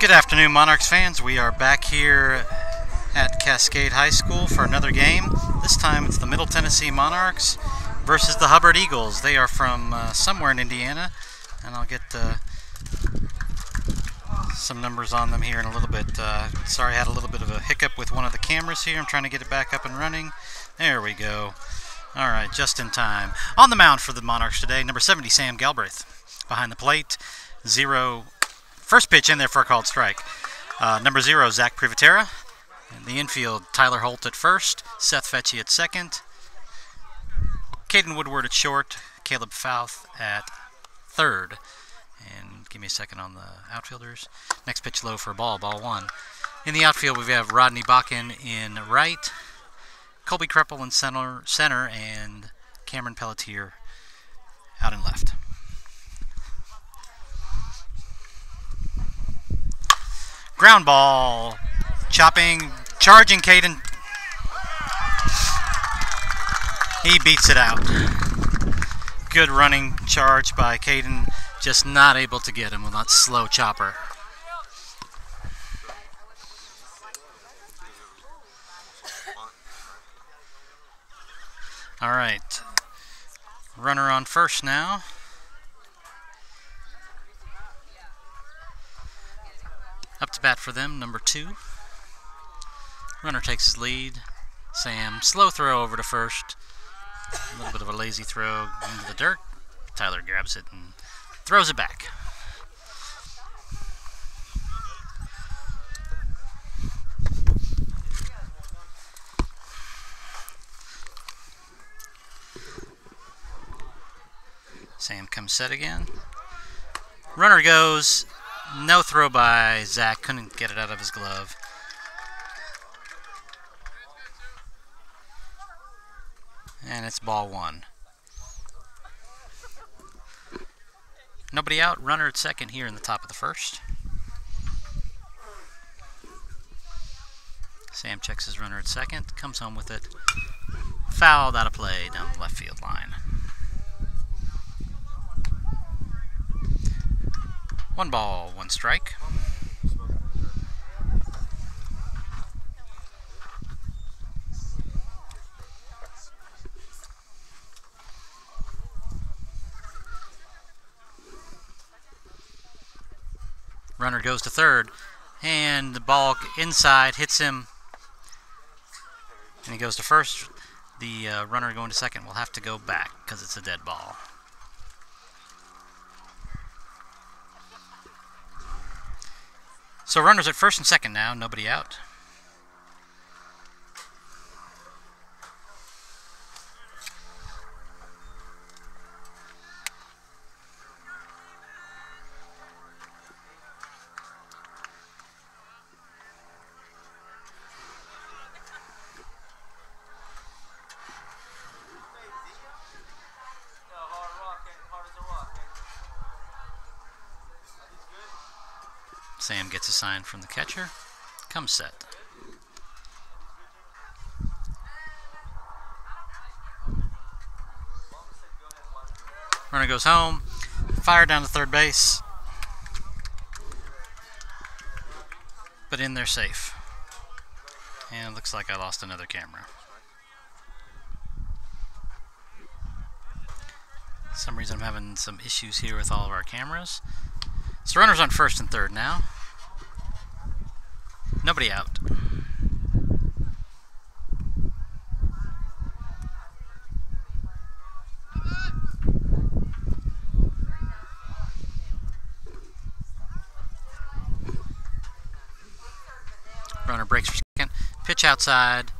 Good afternoon, Monarchs fans. We are back here at Cascade High School for another game. This time it's the Middle Tennessee Monarchs versus the Hubbard Eagles. They are from somewhere in Indiana, and I'll get some numbers on them here in a little bit. Sorry, I had a little bit of a hiccup with one of the cameras here. I'm trying to get it back up and running. There we go. All right, just in time. On the mound for the Monarchs today, number 70, Sam Galbraith. Behind the plate, first pitch in there for a called strike. Number 0, Zach Privatera. In the infield, Tyler Holt at first, Seth Fetchie at second, Caden Woodward at short, Caleb Fouth at third. And give me a second on the outfielders. Next pitch low for a ball 1. In the outfield, we have Rodney Bakken in right, Colby Kreppel in center, and Cameron Pelletier out in left. Ground ball, chopping, charging Caden. He beats it out. Good running charge by Caden, just not able to get him with that slow chopper. All right, runner on first now. Up to bat for them, number 2. Runner takes his lead. Sam, slow throw over to first. A little bit of a lazy throw into the dirt. Tyler grabs it and throws it back. Sam comes set again. Runner goes. No throw by Zach. Couldn't get it out of his glove. And it's ball 1. Nobody out. Runner at second here in the top of the first. Sam checks his runner at second. Comes home with it. Fouled out of play down the left field line. 1 ball, 1 strike. Runner goes to third, and the ball inside hits him, and he goes to first. The runner going to second will have to go back because it's a dead ball. So runners at first and second now, nobody out. Sam gets a sign from the catcher. Comes set. Runner goes home. Fire down to third base. But in there safe. And it looks like I lost another camera. For some reason I'm having some issues here with all of our cameras. So runners on first and third now. Nobody out. Runner breaks for second. Pitch outside.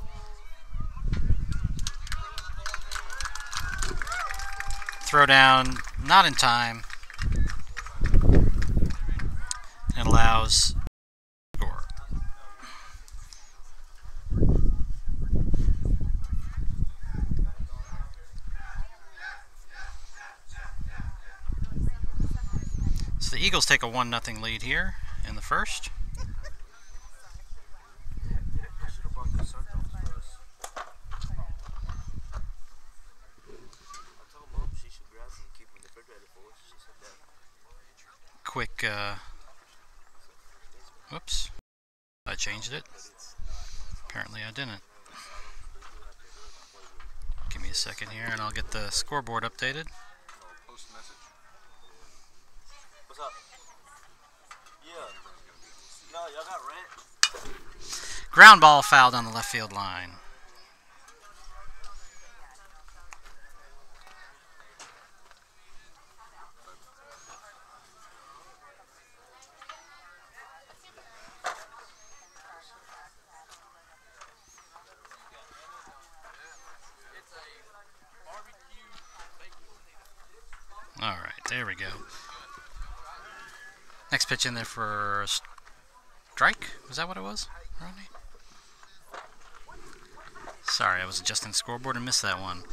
Throw down, not in time. It allows score. So the Eagles take a 1-0 lead here in the first. quick Whoops. I changed it. Apparently I didn't. Give me a second here and I'll get the scoreboard updated. What's up? Yeah. No, y'all got rent. Ground ball fouled on the left field line. All right, there we go. Next pitch in there for a strike. Was that what it was, Rodney? Sorry, I was adjusting the scoreboard and missed that one.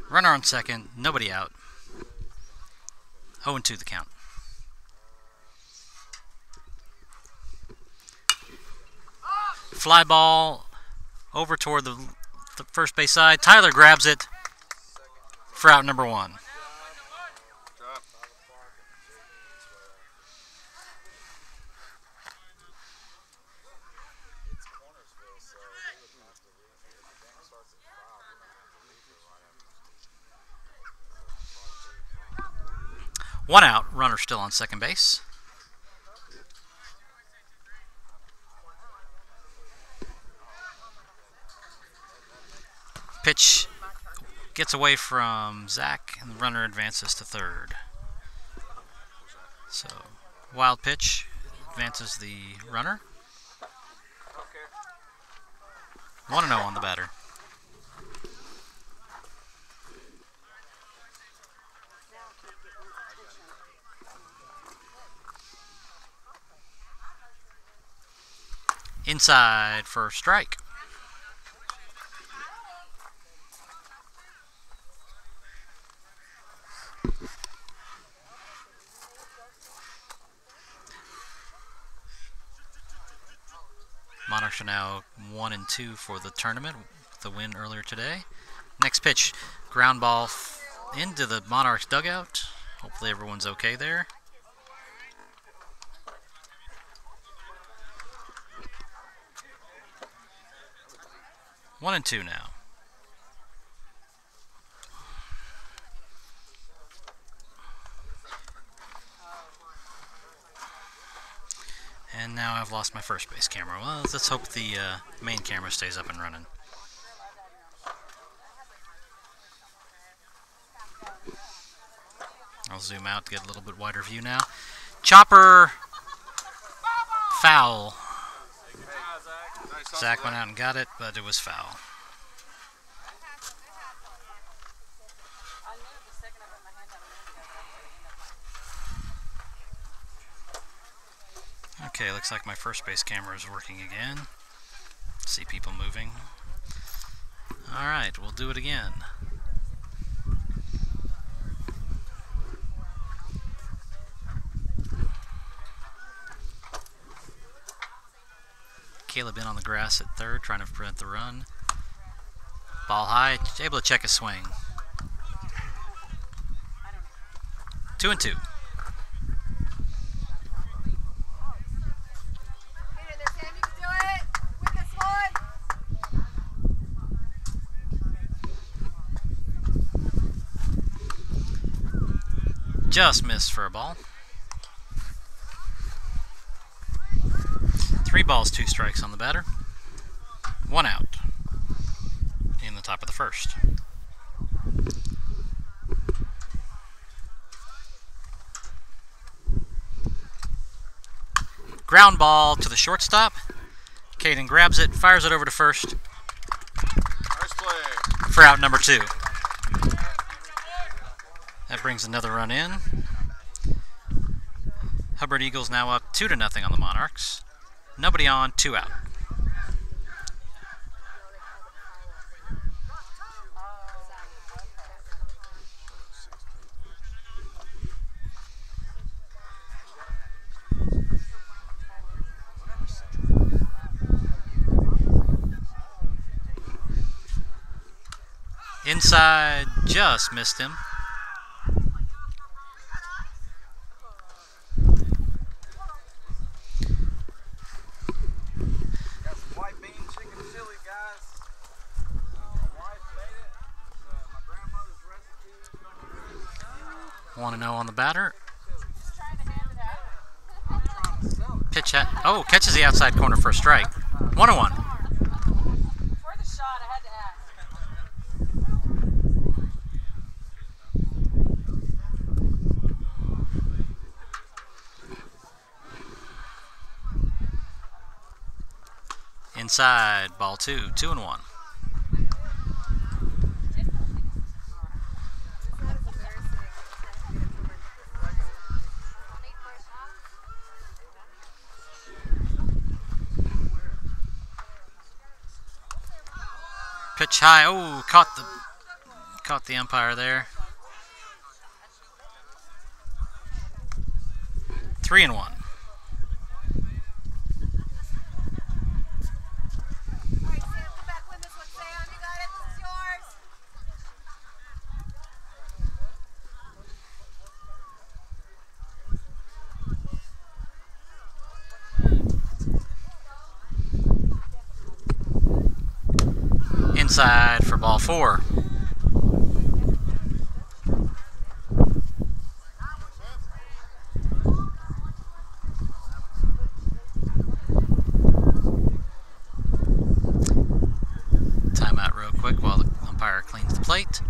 Runner on second, nobody out. 0-2 the count. Fly ball over toward the first base side. Tyler grabs it for out number 1. One out, runner still on second base. Pitch gets away from Zach, and the runner advances to third. So, wild pitch advances the runner. 1-0 on the batter. Inside for a strike. Monarchs are now 1-2 for the tournament with the win earlier today. Next pitch, ground ball into the Monarchs dugout. Hopefully everyone's okay there. One and two now. And now I've lost my first base camera. Well, let's hope the main camera stays up and running. I'll zoom out to get a little bit wider view now. Chopper foul. Zach went out and got it, but it was foul. Okay, looks like my first base camera is working again. See people moving. Alright, we'll do it again. Caleb in on the grass at third, trying to prevent the run. Ball high, able to check his swing. 2-2. Just missed for a ball. 3 balls, 2 strikes on the batter. 1 out in the top of the first. Ground ball to the shortstop. Caden grabs it, fires it over to first. Nice play. For out number 2. That brings another run in. Hubbard Eagles now up 2-0 on the Monarchs. Nobody on, 2 out. Inside, just missed him. 1-0 on the batter. Pitch at, oh, catches the outside corner for a strike. 1-1. Inside, ball 2, 2-1. Pitch high. Oh, caught the umpire there. 3-1. Inside for ball 4. Timeout real quick while the umpire cleans the plate.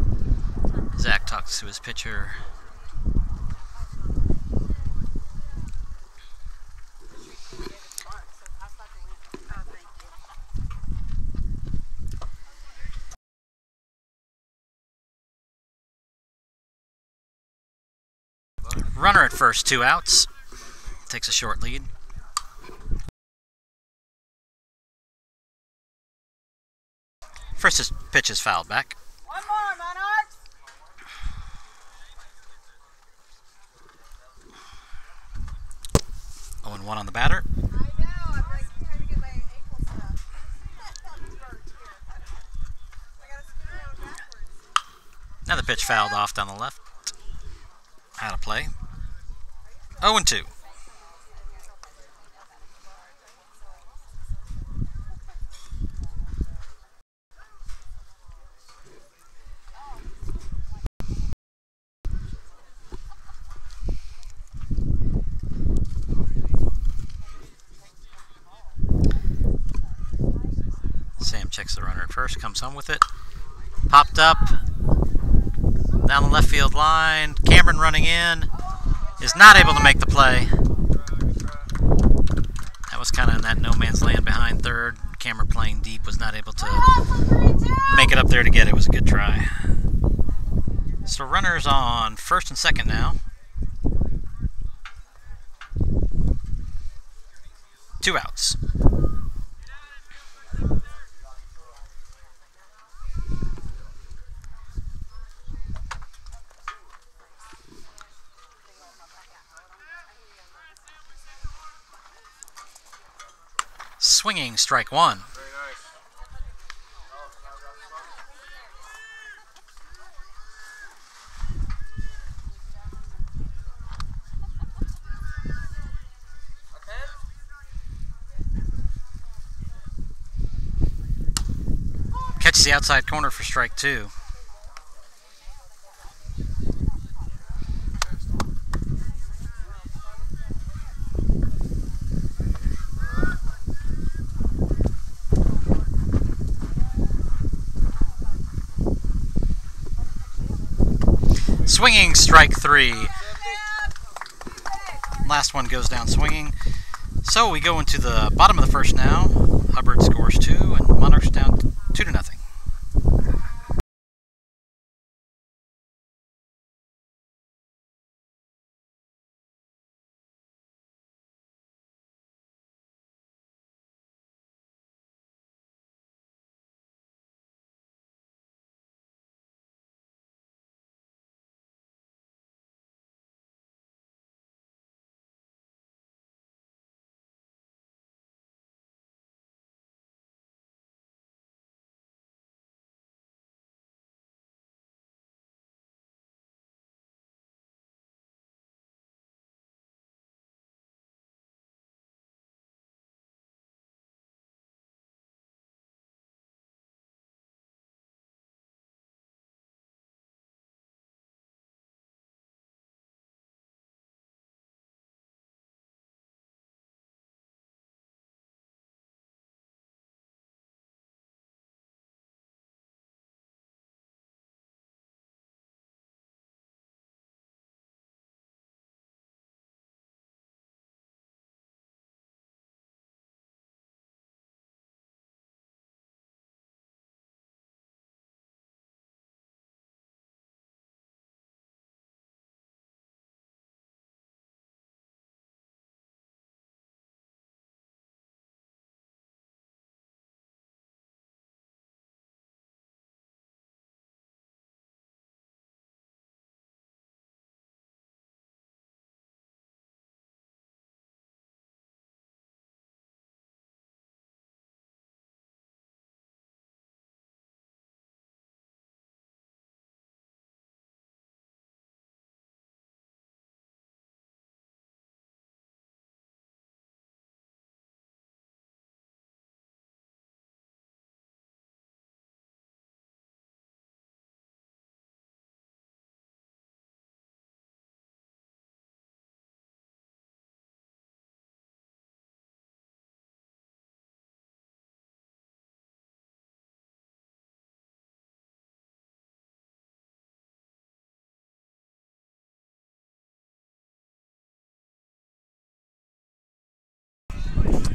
Zach talks to his pitcher. Runner at first, 2 outs. Takes a short lead. First pitch is fouled back. One more, Monarchs! 0-1 on the batter. I know, I'm like trying to get my ankle stuff. I gotta spin around backwards. Another pitch fouled off down the left. Out of play. 0-2. Sam checks the runner at first, comes home with it. Popped up. Down the left field line. Cameron running in. Is not able to make the play. That was kind of in that no man's land behind third. Cameron playing deep was not able to make it up there to get it. It was a good try. So runners on first and second now. 2 outs. Swinging, strike 1. Very nice. Catches the outside corner for strike 2. Swinging, strike 3. Last one goes down swinging. So we go into the bottom of the first now. Hubbard scores 2 and Monarchs down 2-0.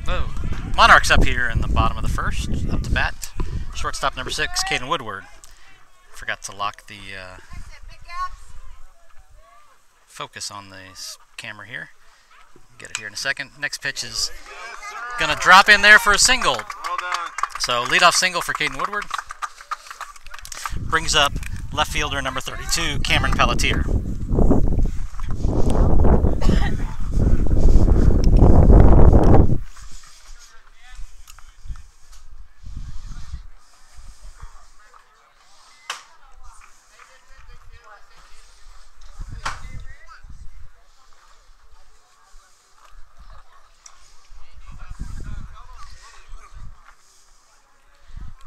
Whoa. Monarchs up here in the bottom of the first, up to bat. Shortstop number 6, Caden Woodward. Forgot to lock the focus on the camera here. Get it here in a second. Next pitch is going to drop in there for a single. Well done. So leadoff single for Caden Woodward. Brings up left fielder number 32, Cameron Pelletier.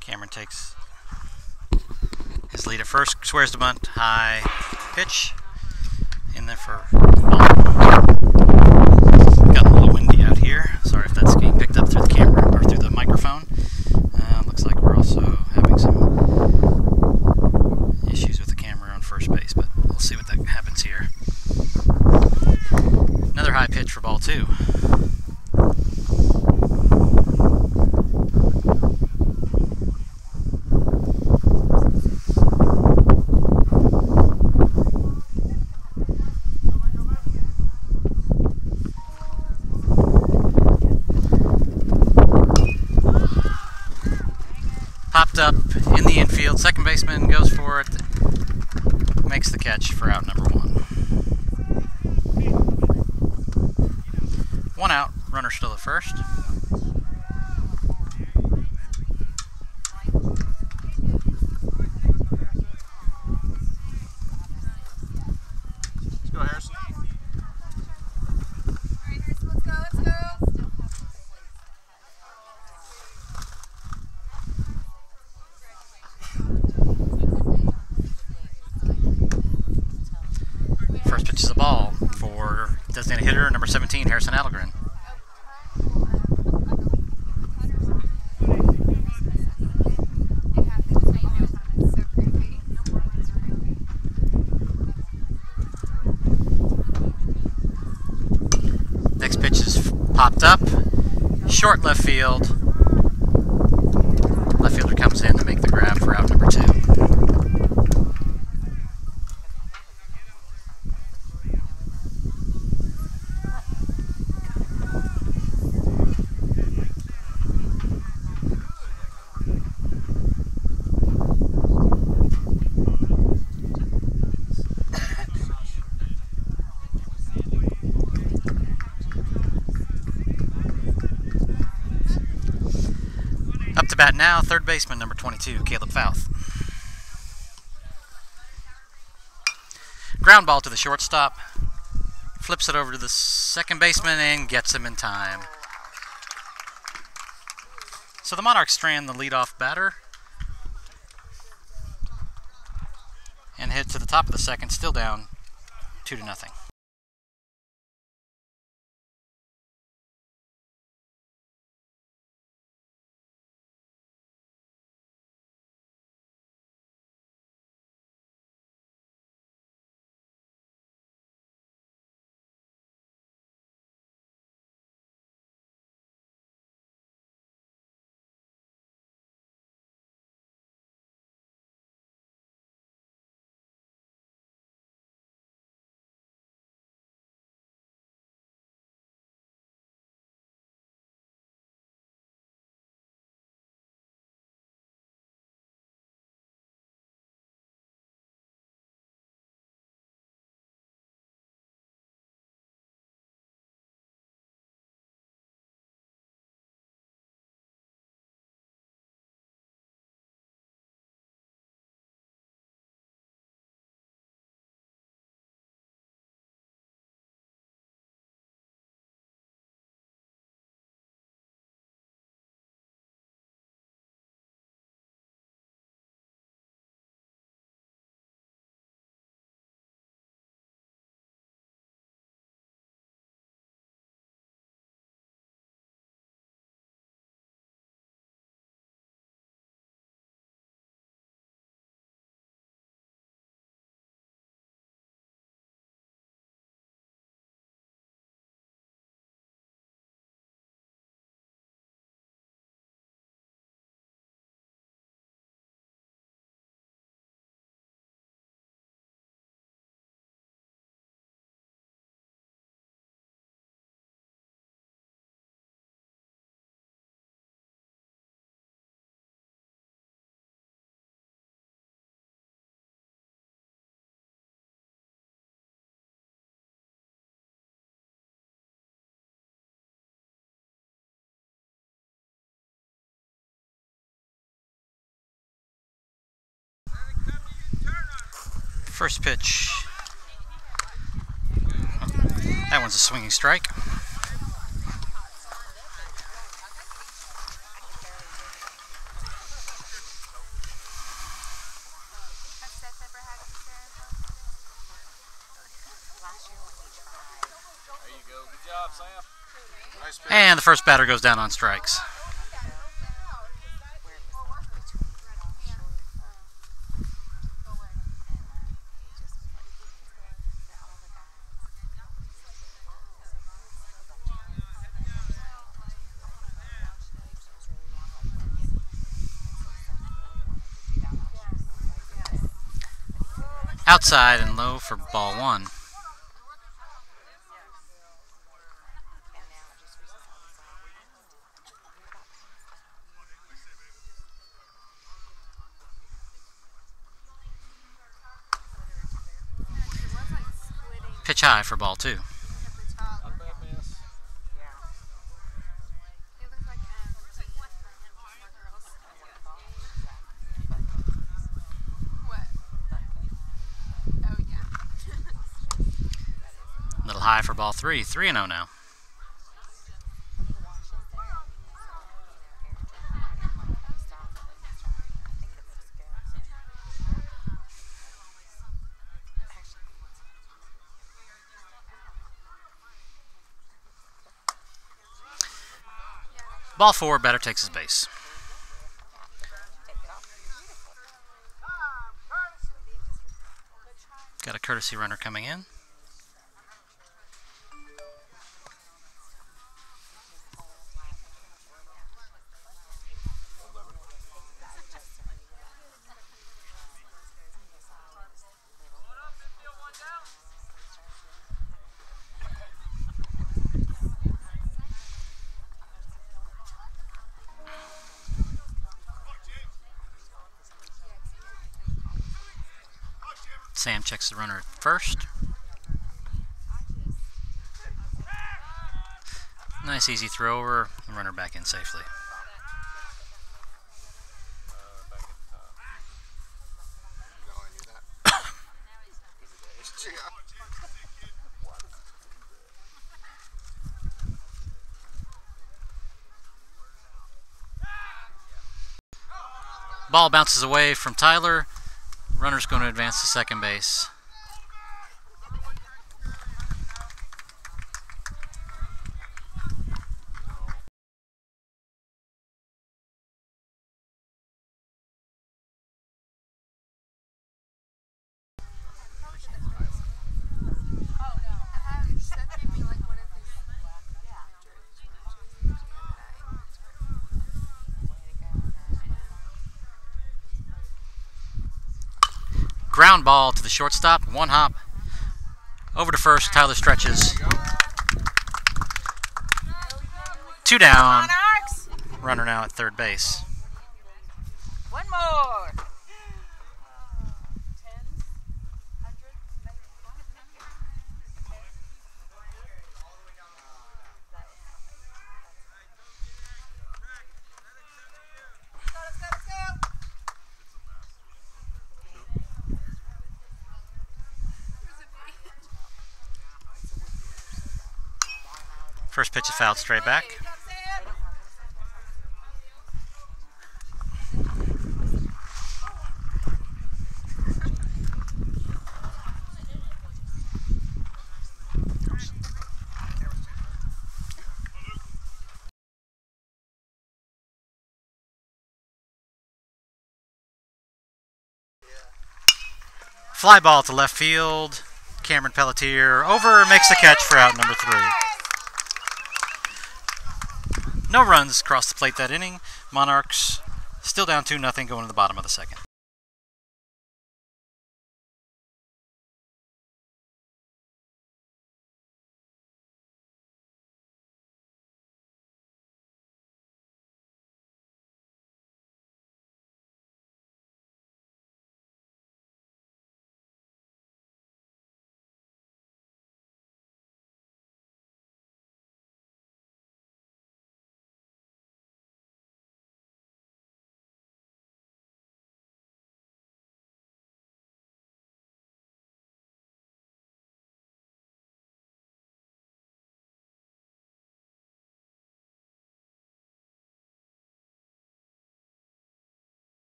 Cameron takes his lead at first, squares the bunt, high pitch in there for ball. Got a little windy out here. Sorry if that's getting picked up through the camera or through the microphone. Looks like we're also having some issues with the camera on first base, but we'll see what that happens here. Another high pitch for ball 2. Popped up in the infield. Second baseman goes for it. Makes the catch for out number 1. 1 out. Runner still at first. Let's go, Harrison. Alright, Harrison, let's go, let's go. First pitch is a ball for designated hitter number 17, Harrison Allegren. Next pitch is popped up, short left field. Left fielder comes in to make the grab for out number 2. Up to bat now, third baseman number 22, Caleb Fouth. Ground ball to the shortstop. Flips it over to the second baseman and gets him in time. So the Monarchs strand the leadoff batter and head to the top of the second, still down 2-0. First pitch. That one's a swinging strike. There you go. Good job, Sam. Nice pitch. And the first batter goes down on strikes. Outside and low for ball one. Pitch high for ball two. Not bad miss. Little high for ball three. 3-0 now. Ball four, batter takes his base. Got a courtesy runner coming in. Sam checks the runner at first. Nice easy throw over, the runner back in safely. Back at the top. You know how I knew that? Ball bounces away from Tyler. Runner's going to advance to second base. Ground ball to the shortstop, one hop. Over to first, Tyler stretches. 2 down. Monarchs! Runner now at third base. One more! First pitch is fouled straight back. Fly ball to left field. Cameron Pelletier over, makes the catch for out number 3. No runs across the plate that inning. Monarchs still down 2-0 going to the bottom of the second.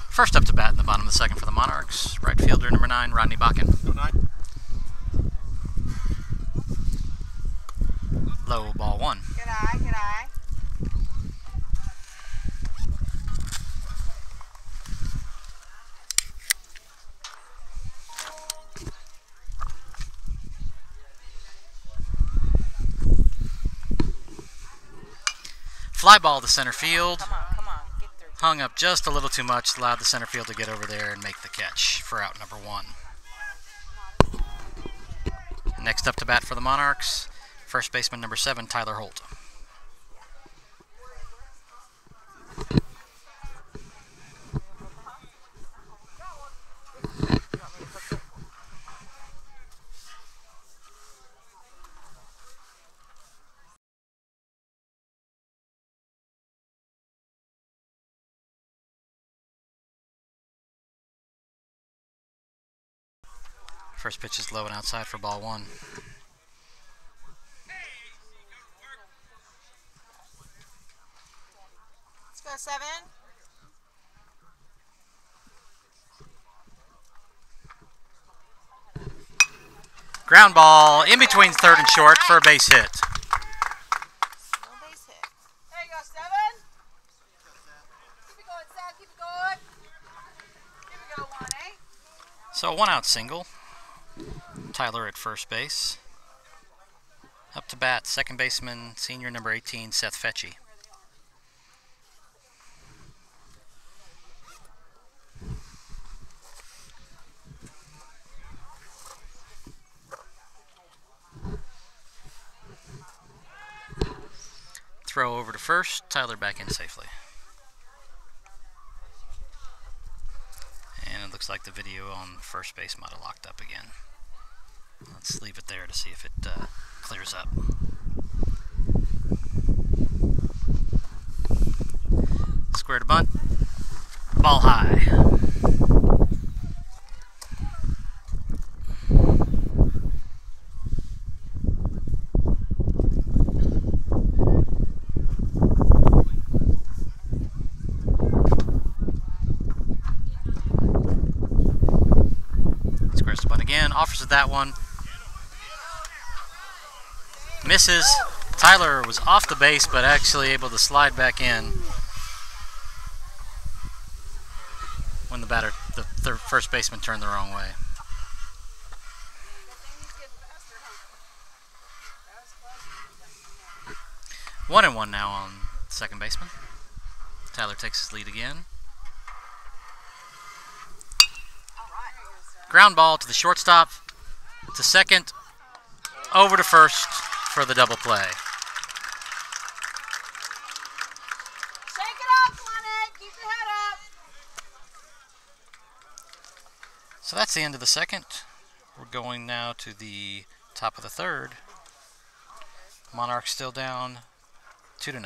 First up to bat in the bottom of the second for the Monarchs, right fielder number 9, Rodney Bakken. Go 9. Low, ball 1. Good eye, good eye. Fly ball to center field. Come on, get through. Hung up just a little too much, allowed the center field to get over there and make the catch for out number 1. Next up to bat for the Monarchs, first baseman number 7, Tyler Holt. First pitch is low and outside for ball 1. Let's go 7. Ground ball in between third and short for a base hit. No base hit. There you go, 7. Keep it going, Seth. Keep it going. Here we go, 1, eh? So a 1-out single. Tyler at first base. Up to bat, second baseman, senior number 18, Seth Fetchy. Throw over to first, Tyler back in safely. And it looks like the video on first base might have locked up again. Let's leave it there to see if it clears up. Square to bunt. Ball high. Squares to bunt again. Offers it that one. Misses. Tyler was off the base, but actually able to slide back in when the first baseman turned the wrong way. One and one now on second baseman. Tyler takes his lead again. Ground ball to the shortstop, to second, over to first for the double play. Shake it up, Lennon. Keep your head up. So that's the end of the second. We're going now to the top of the third. Monarchs still down 2-0.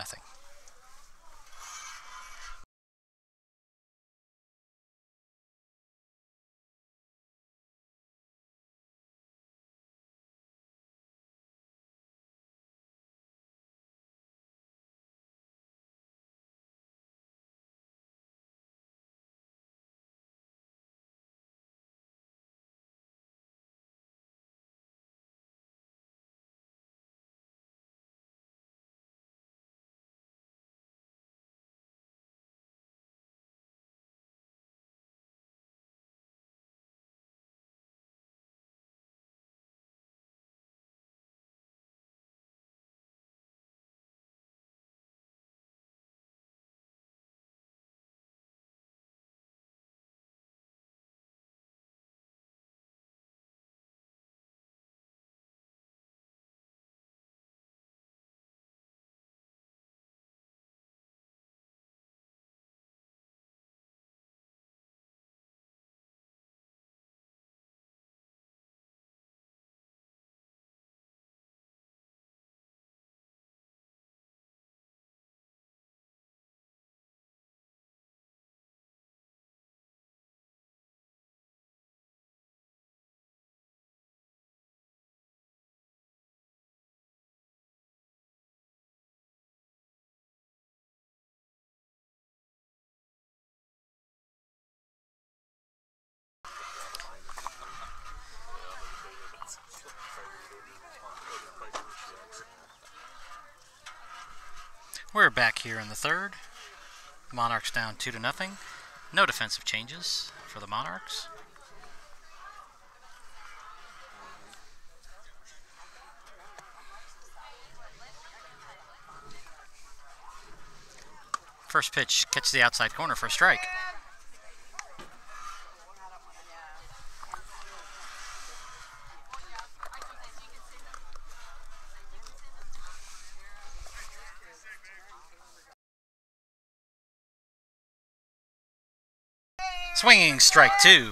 We're back here in the third. Monarchs down 2-0. No defensive changes for the Monarchs. First pitch catches the outside corner for a strike. Swinging strike 2.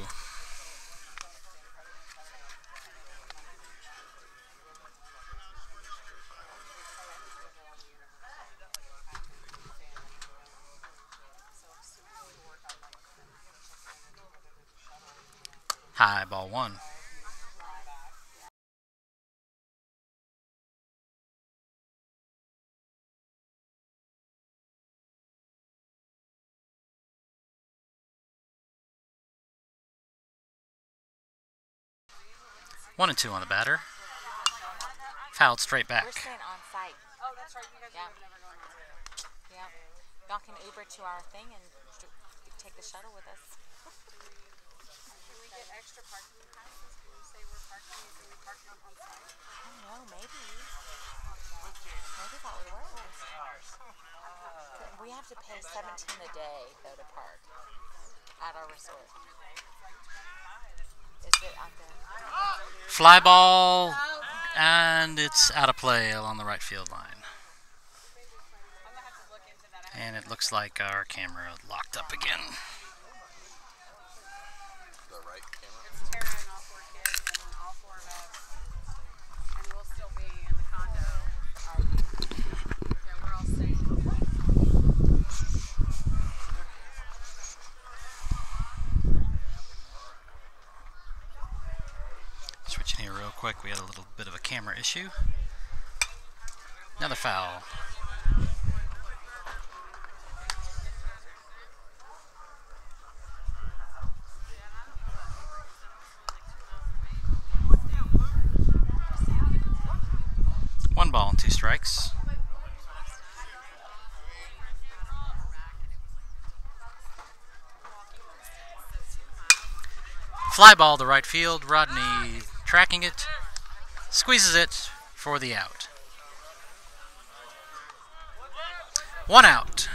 High, ball 1. One and 2 on the batter. Fouled straight back. We're staying on site. Oh, that's right. You guys are never going on. Yep. Y'all can Uber to our thing and take the shuttle with us. Can we get extra parking passes? Can you say we're parking? Can we park on site? I don't know, maybe. Maybe that would work. We have to pay $17 a day, though, to park at our resort. Is it out there? Fly ball, and it's out of play along the right field line. And it looks like our camera locked up again. The right camera. It's Tara and all 4 kids and all 4 of us. And we'll still be in the condo. Yeah, we're all safe. Switching here real quick, we had a little bit of a camera issue. Another foul. One ball and 2 strikes. Fly ball to right field. Rodney tracking it, squeezes it for the out. 1 out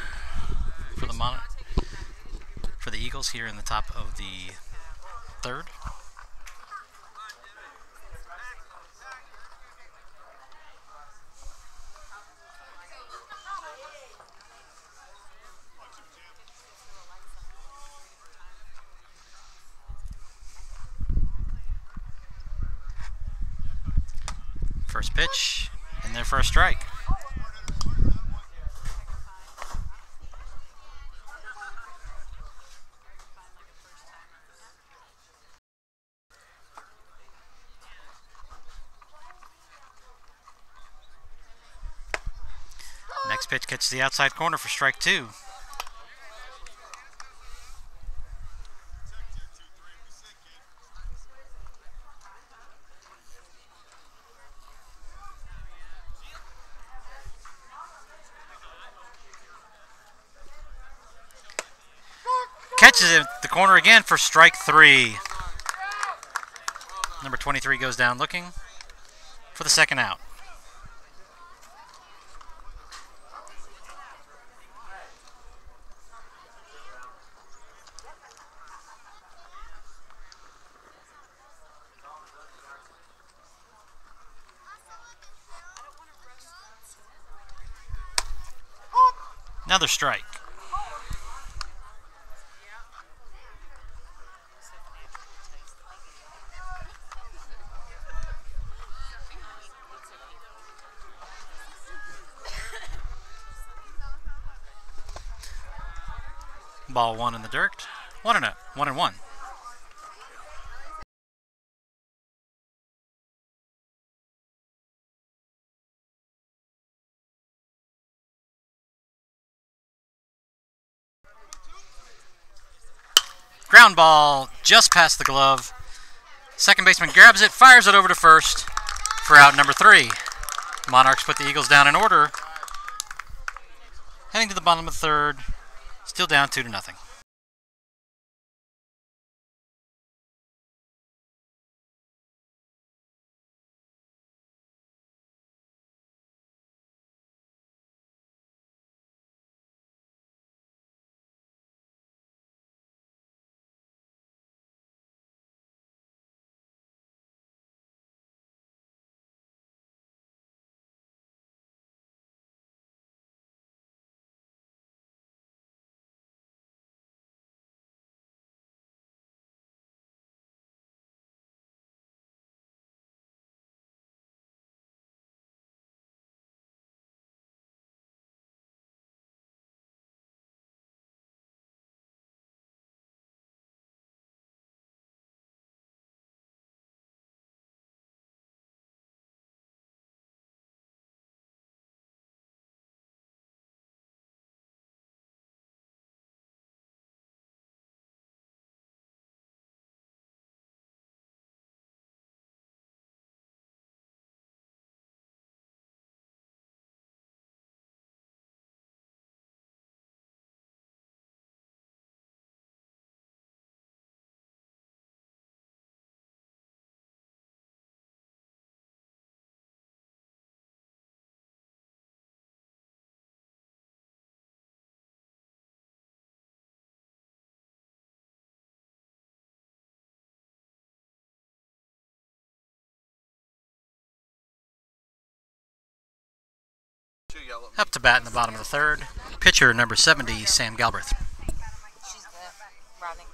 for the Eagles here in the top of the third. First pitch, in there for a strike. Next pitch catches the outside corner for strike 2. Catches it at the corner again for strike 3. Number 23 goes down looking for the second out. Another strike. Ball 1 in the dirt. 1-1. Ground ball just past the glove. Second baseman grabs it, fires it over to first for out number 3. Monarchs put the Eagles down in order. Heading to the bottom of the third. Still down 2-0. Up to bat in the bottom of the third. Pitcher number 70, Sam Galbraith. She's the routing.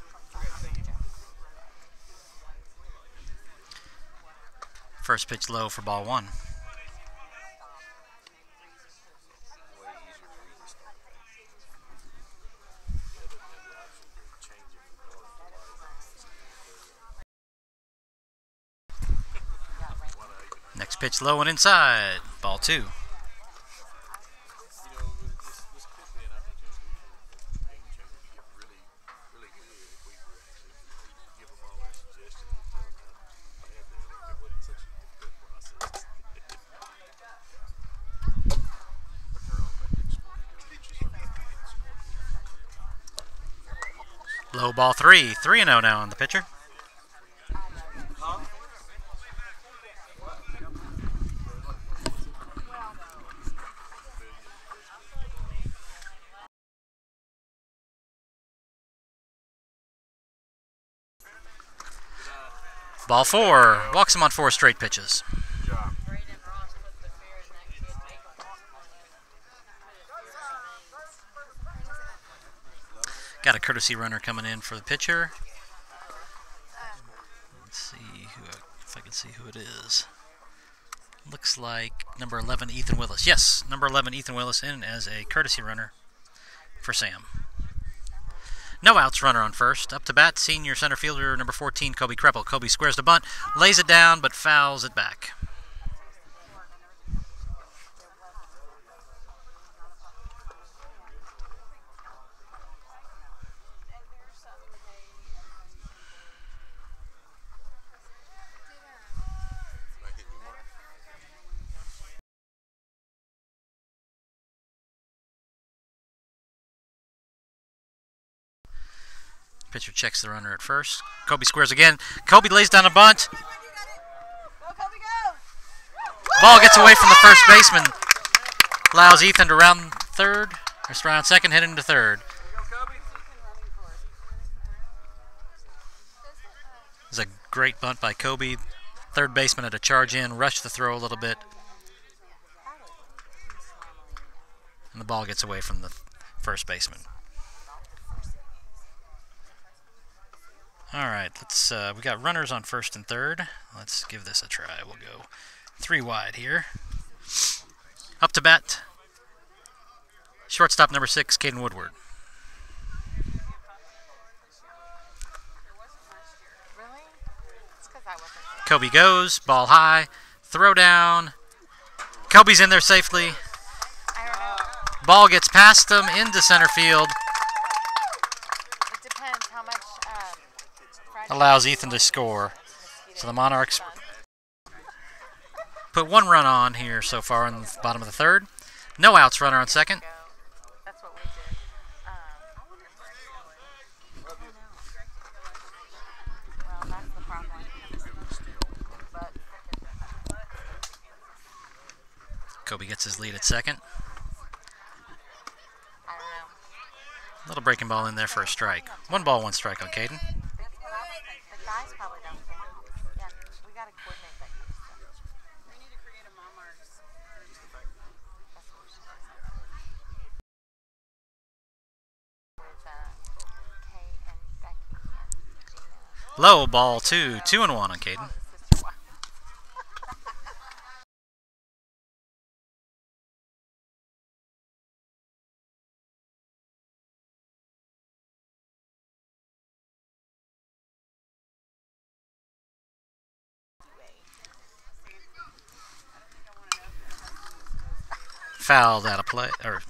First pitch low for ball 1. Next pitch low and inside. Ball 2. Low ball 3. 3-0 now on the pitcher. Ball 4. Walks him on 4 straight pitches. Got a courtesy runner coming in for the pitcher. Let's see if I can see who it is. Looks like number 11, Ethan Willis. Yes, number 11, Ethan Willis in as a courtesy runner for Sam. No outs, runner on first. Up to bat, senior center fielder number 14, Kobe Kreppel. Kobe squares the bunt, lays it down, but fouls it back. Pitcher checks the runner at first. Kobe squares again. Kobe lays down a bunt. Ball gets away from the first baseman. Allows Ethan to round third, or round second, hit into third. It was a great bunt by Kobe. Third baseman had to charge in, rush the throw a little bit. And the ball gets away from the first baseman. All right, we got runners on first and third. Let's give this a try. We'll go 3 wide here. Up to bat, shortstop number 6, Caden Woodward. Really? It's 'cause I wasn't there. Kobe goes, ball high, throw down. Kobe's in there safely. I don't know. Ball gets past him into center field. It depends how much. Allows Ethan to score. So the Monarchs put 1 run on here so far in the bottom of the third. No outs, runner on second. That's Kobe gets his lead at second. I don't know. Little breaking ball in there for a strike. 1 ball, 1 strike on Caden. That's what I was thinking. The guys probably don't come out. Yeah, we got to coordinate that kind of stuff. We need to create a Monarchs. That's what we should do. With Kay and Becky and Gina. Low ball 2. 2 and 1 on Caden. The sister wife. Fouled out of play, or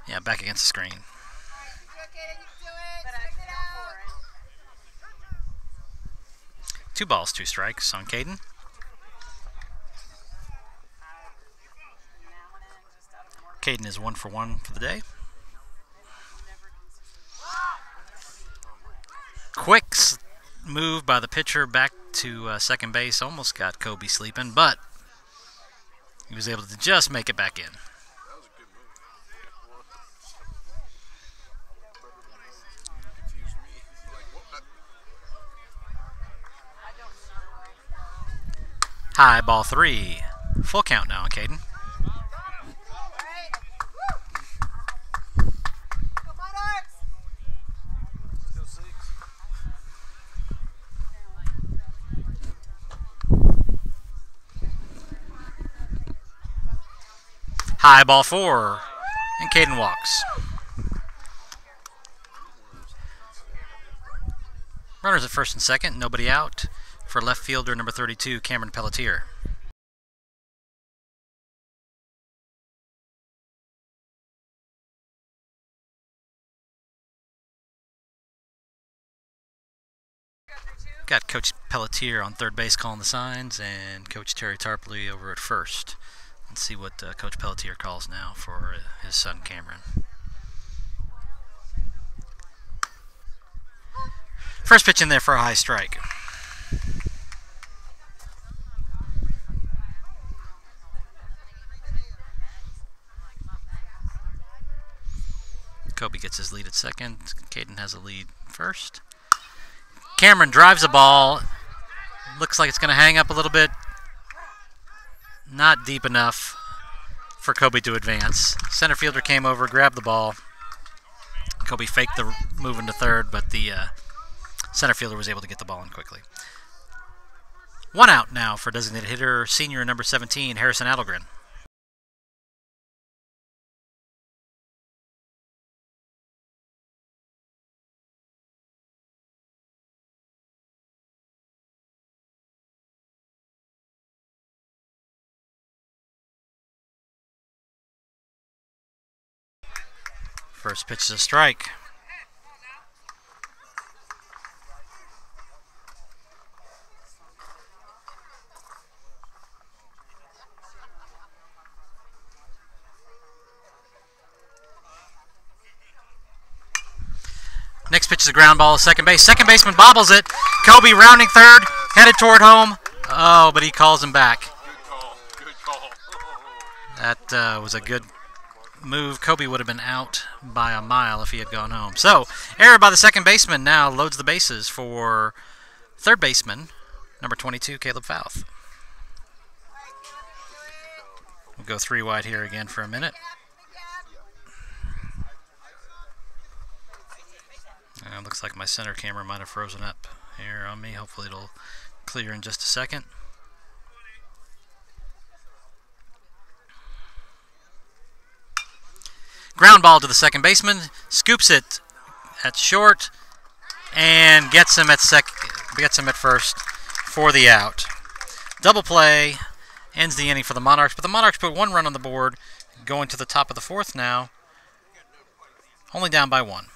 yeah, back against the screen. But I fell for it. 2 balls, 2 strikes on Caden. Caden is 1 for 1 for the day. Quick move by the pitcher back to second base. Almost got Kobe sleeping, but he was able to just make it back in. That was a good move. You confused me. Like, what? High ball 3. Full count now on Caden. Still 6. High ball 4. And Caden walks. Runners at first and second. Nobody out for left fielder number 32, Cameron Pelletier. Got Coach Pelletier on third base calling the signs, and Coach Terry Tarpley over at first. Let's see what Coach Pelletier calls now for his son Cameron. First pitch in there for a high strike. Kobe gets his lead at second. Caden has a lead first. Cameron drives the ball. Looks like it's going to hang up a little bit. Not deep enough for Kobe to advance. Center fielder came over, grabbed the ball. Kobe faked the move into third, but the center fielder was able to get the ball in quickly. 1 out now for designated hitter, senior number 17, Harrison Adelgren. First pitch is a strike. Next pitch is a ground ball, second base. Second baseman bobbles it. Kobe rounding third, headed toward home. Oh, but he calls him back. Good call. Good call. That was a good move. Kobe would have been out by a mile if he had gone home. So, error by the second baseman now loads the bases for third baseman, number 22, Caleb Fouth. We'll go 3 wide here again for a minute. Looks like my center camera might have frozen up here on me. Hopefully it'll clear in just a second. Ground ball to the second baseman, scoops it at short, and gets him at first for the out. Double play ends the inning for the Monarchs, but the Monarchs put 1 run on the board, going to the top of the 4th now, only down by 1.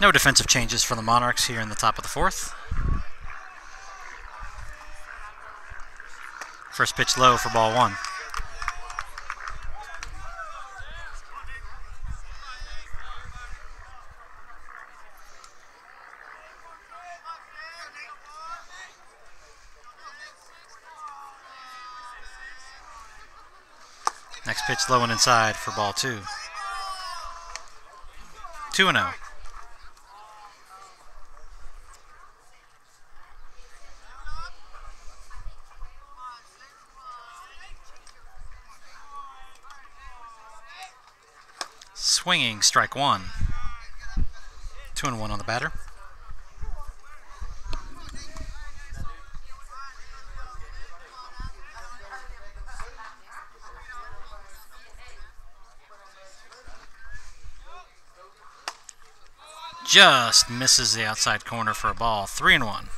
No defensive changes for the Monarchs here in the top of the fourth. First pitch low for ball one. Next pitch low and inside for ball two. 2-0. Swinging, strike one. 2-1 on the batter. Just misses the outside corner for a ball. 3-1.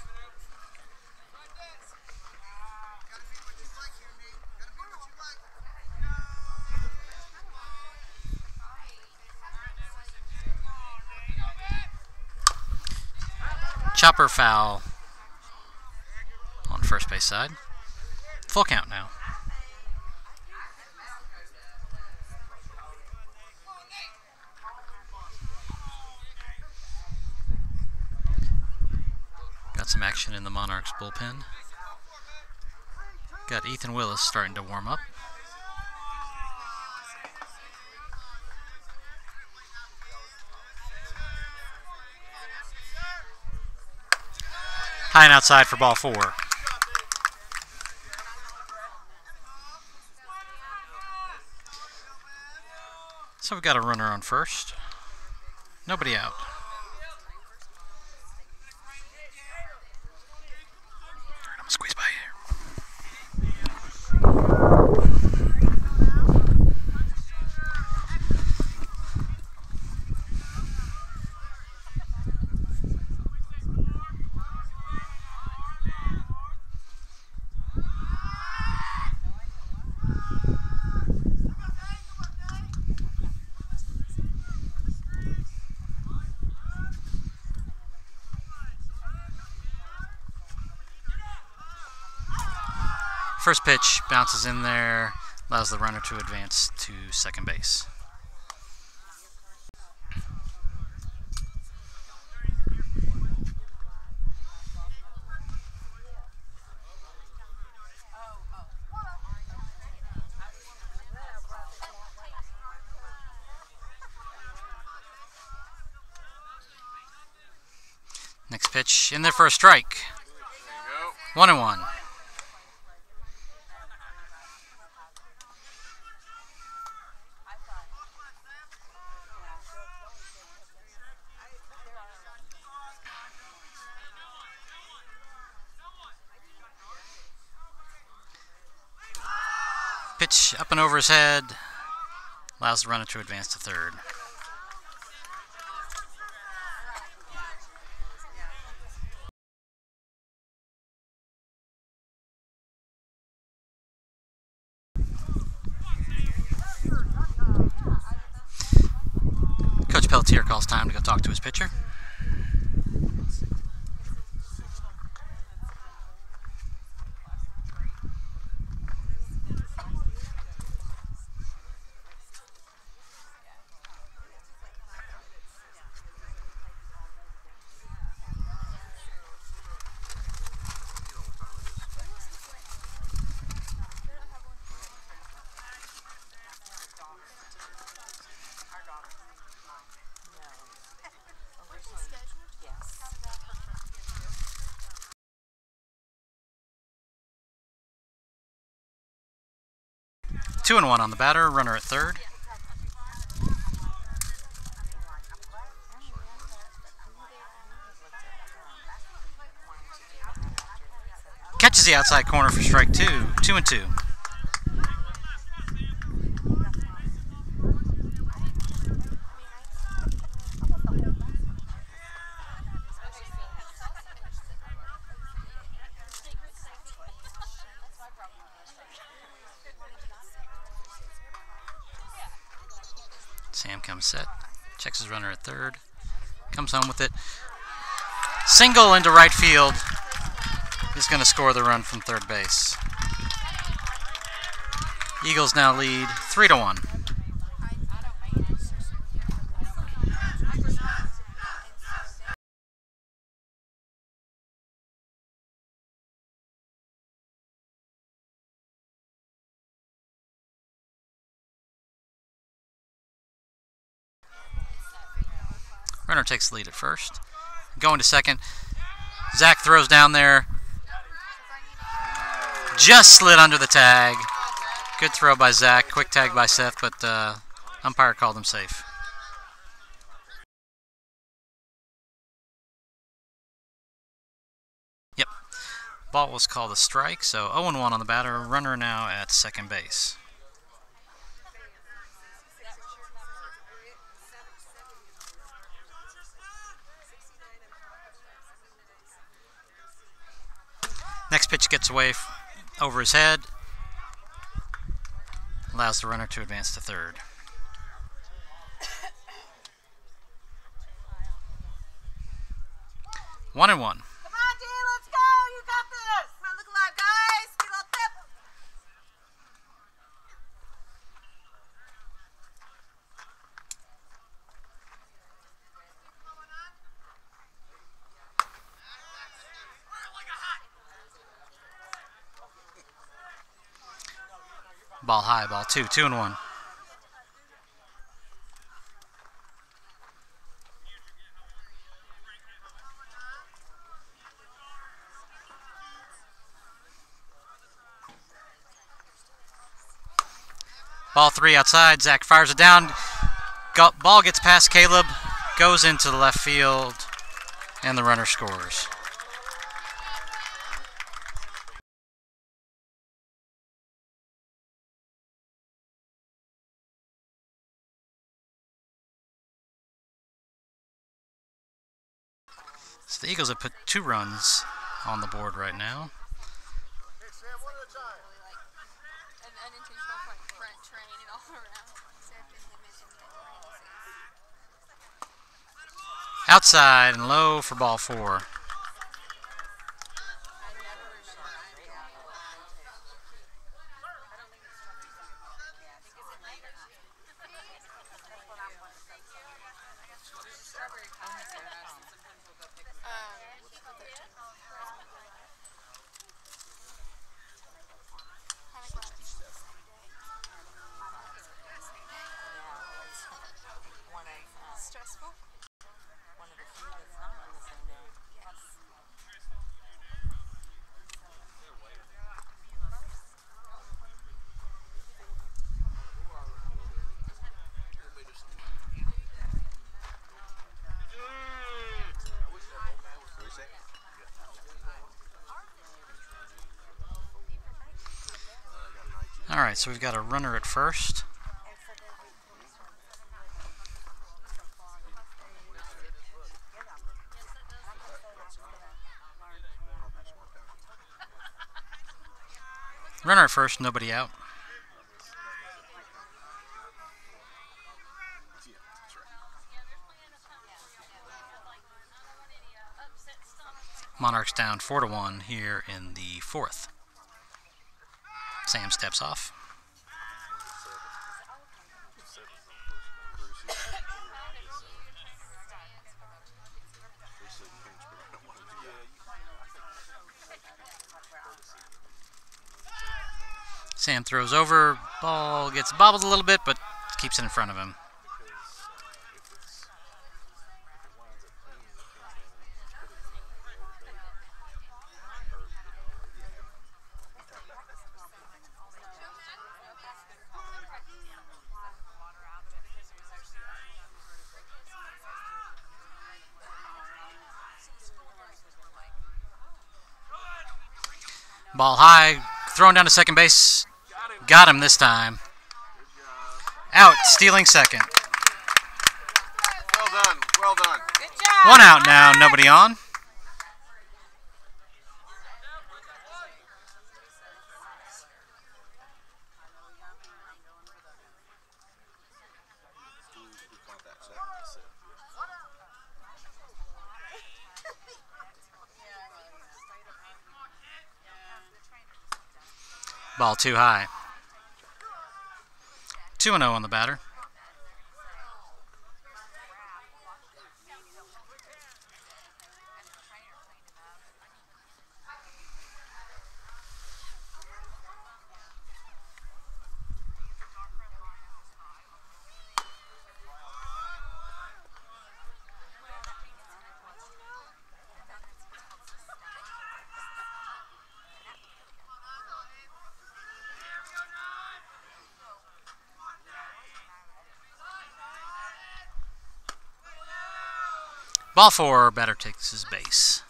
Chopper foul on first base side. Full count now. Got some action in the Monarchs bullpen. Got Ethan Willis starting to warm up. High and outside for ball four. So we've got a runner on first. Nobody out. I'm gonna squeeze by here. First pitch bounces in there, allows the runner to advance to second base. Next pitch in there for a strike. 1-1. Pitch up and over his head, allows the runner to advance to third. Coach Pelletier calls time to go talk to his pitcher. Two and one on the batter, runner at third. Catches the outside corner for strike two. 2-2. Sam comes set, checks his runner at third, Comes home with it. Single into right field. Is going to score the run from third base. Eagles now lead 3-1. Runner takes the lead at first. Going to second. Zach throws down there. Just slid under the tag. Good throw by Zach. Quick tag by Seth, but umpire called him safe. Yep. Ball was called a strike, so 0-1 on the batter. Runner now at second base. Next pitch gets away over his head. Allows the runner to advance to third. One and one. Come on, D, let's go. You got this. Come on, look alive, guys. Get a little tip. Ball high, ball two, 2-1. Ball three outside. Zach fires it down. Ball gets past Caleb, goes into the left field, and the runner scores. So the Eagles have put 2 runs on the board right now. An unintentional front train all around. Outside and low for ball 4. Stressful? One of the few that's not on the same day. Yes. All right, so we've got a runner at first. Runner at first, nobody out. Monarchs down 4-1 here in the 4th. Sam steps off. Sam throws over, ball gets bobbled a little bit, but keeps it in front of him. Ball high, thrown down to second base. Got him this time. Out, stealing second. Well done. Well done. Good job. 1 out now, nobody on. Who caught that second? Ball too high. 2-0 on the batter. Ball 4, batter takes his base.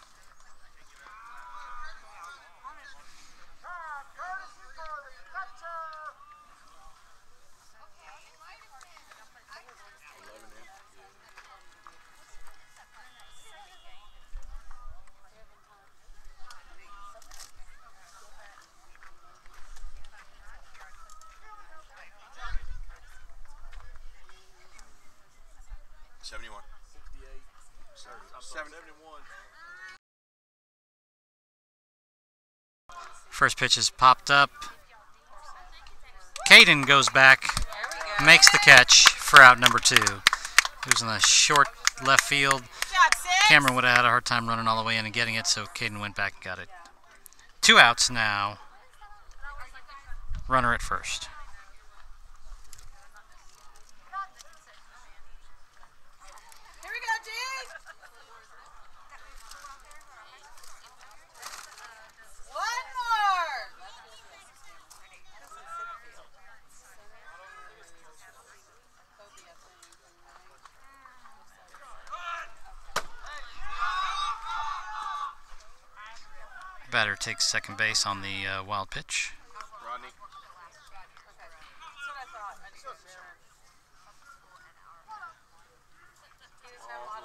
First pitch is popped up. Caden goes back, makes the catch for out number 2. He was in the short left field. Cameron would have had a hard time running all the way in and getting it, so Caden went back and got it. 2 outs now. Runner at first. Here we go, G! One more! Batter takes second base on the wild pitch. Rodney.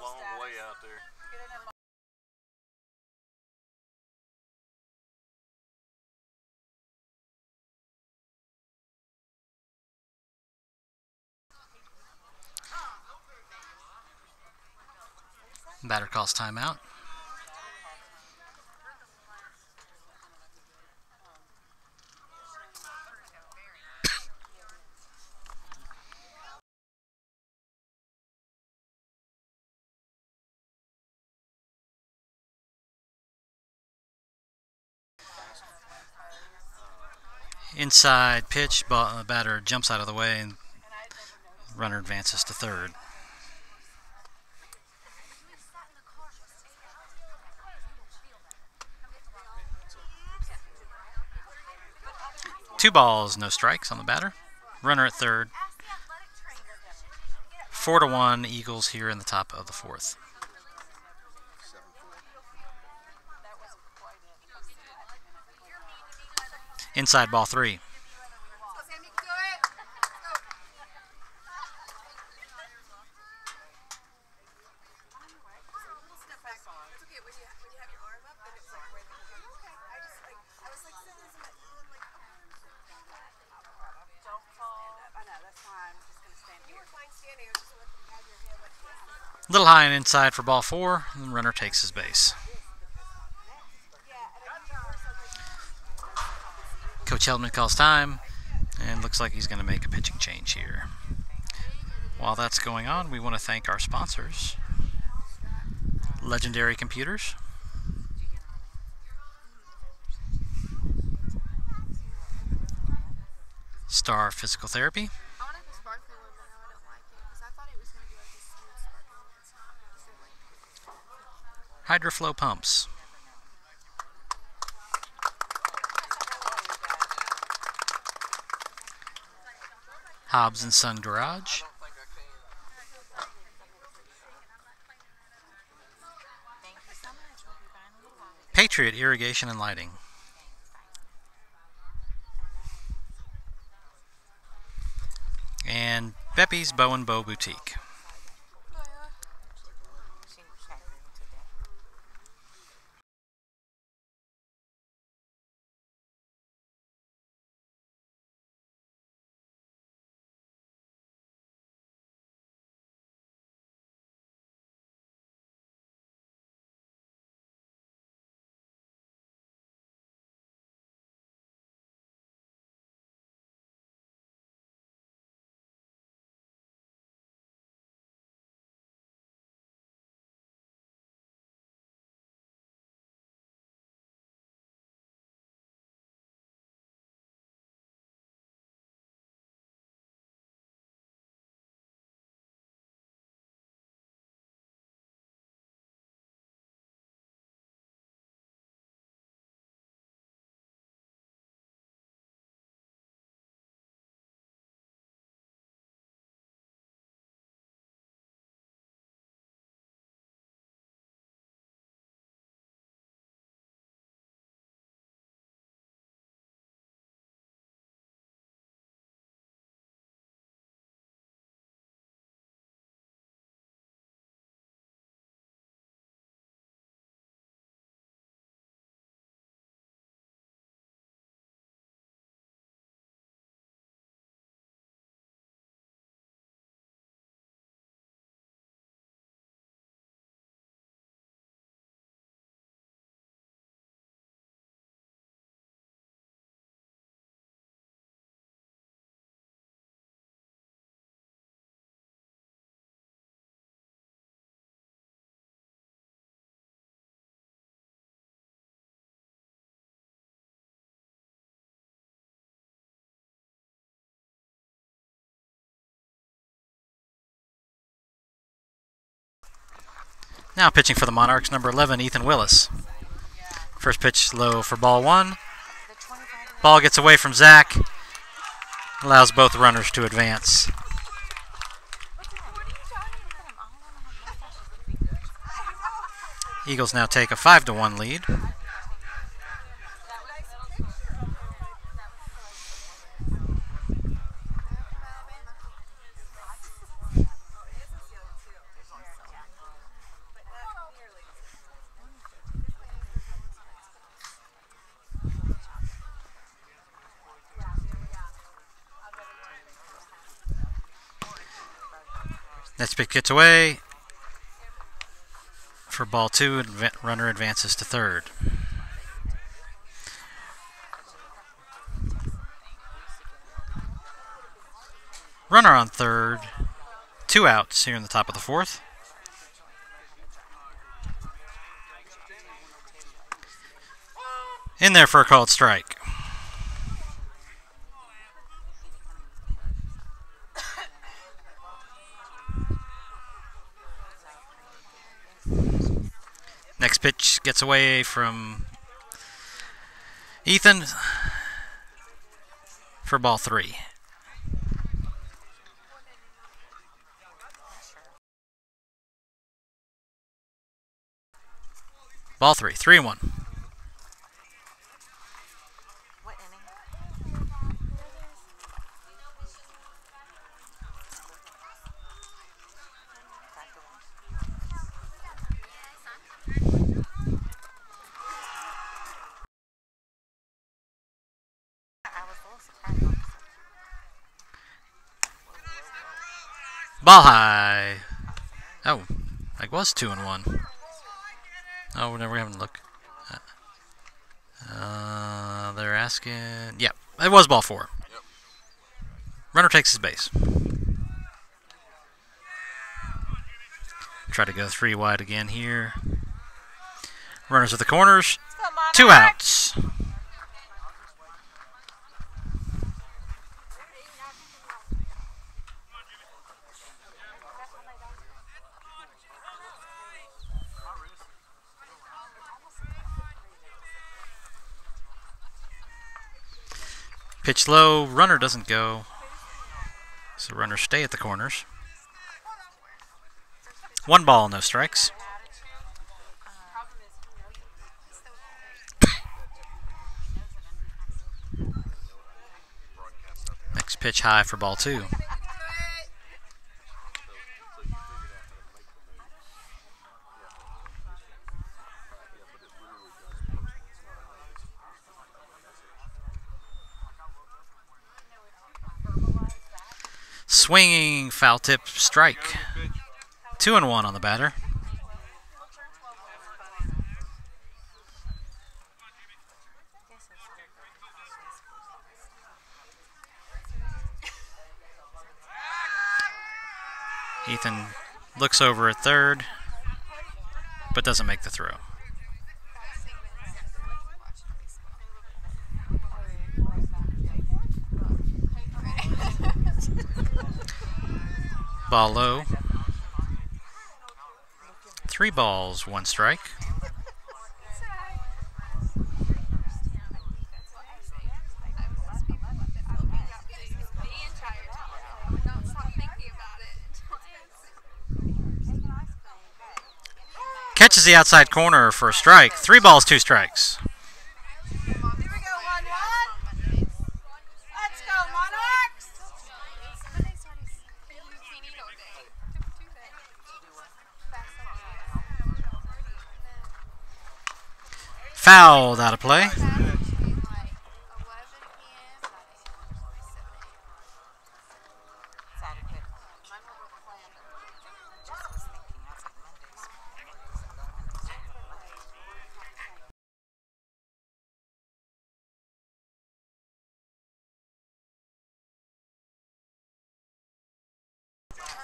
Long way out there. Batter calls timeout. Inside pitch, batter jumps out of the way and runner advances to third. Two balls, no strikes on the batter. Runner at third. 4-1 Eagles here in the top of the 4th. Inside ball 3. Little high and inside for ball 4, and the runner takes his base. Coach Heldman calls time, and looks like he's going to make a pitching change here. While that's going on, we want to thank our sponsors, Legendary Computers, Star Physical Therapy, I wanted the sparkly one, but now I don't like it because I thought it was going to be like a smooth sparkly one. It's not. Hydroflow Pumps, Hobbs and Son Garage, Patriot Irrigation and Lighting, and Beppy's Bow and Bow Boutique. Now pitching for the Monarchs, number 11, Ethan Willis. First pitch low for ball one. Ball gets away from Zach. Allows both runners to advance. Eagles now take a 5-1 lead. Next pitch gets away for ball two. Runner advances to third. Runner on third. 2 outs here in the top of the fourth. In there for a called strike. Next pitch gets away from Ethan for ball three. Ball three, 3-1. What inning? I was a little surprised. Ball high. Oh, it was 2-1. Oh, we're having a look. They're asking. Yep, it was ball four. Yep. Runner takes his base. Try to go 3 wide again here. Runners at the corners. 2 outs. Pitch low, runner doesn't go, so runners stay at the corners. 1 ball, no strikes. Next pitch high for ball 2. Swinging foul tip strike. 2-1 on the batter. Ethan looks over at third, but doesn't make the throw. Ball low. 3 balls, 1 strike. Catches the outside corner for a strike. 3 balls, 2 strikes. Here we go, 1-1. Let's go, Monarchs! Fouled out of play.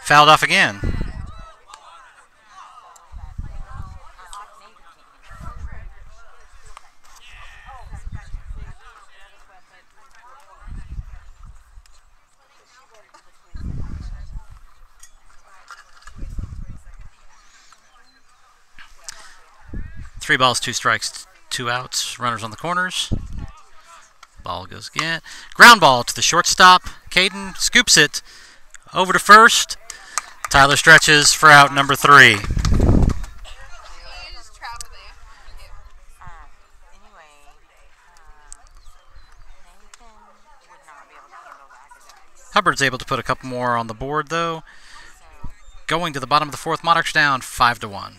Fouled off again. 3 balls, 2 strikes, 2 outs. Runners on the corners. Ball goes again. Ground ball to the shortstop. Caden scoops it over to first. Tyler stretches for out number 3. You just travel there. Anyway, Nathan would not be able to handle the academics. Hubbard's able to put a couple more on the board, though. So, Going to the bottom of the 4th, Monarchs down 5-1.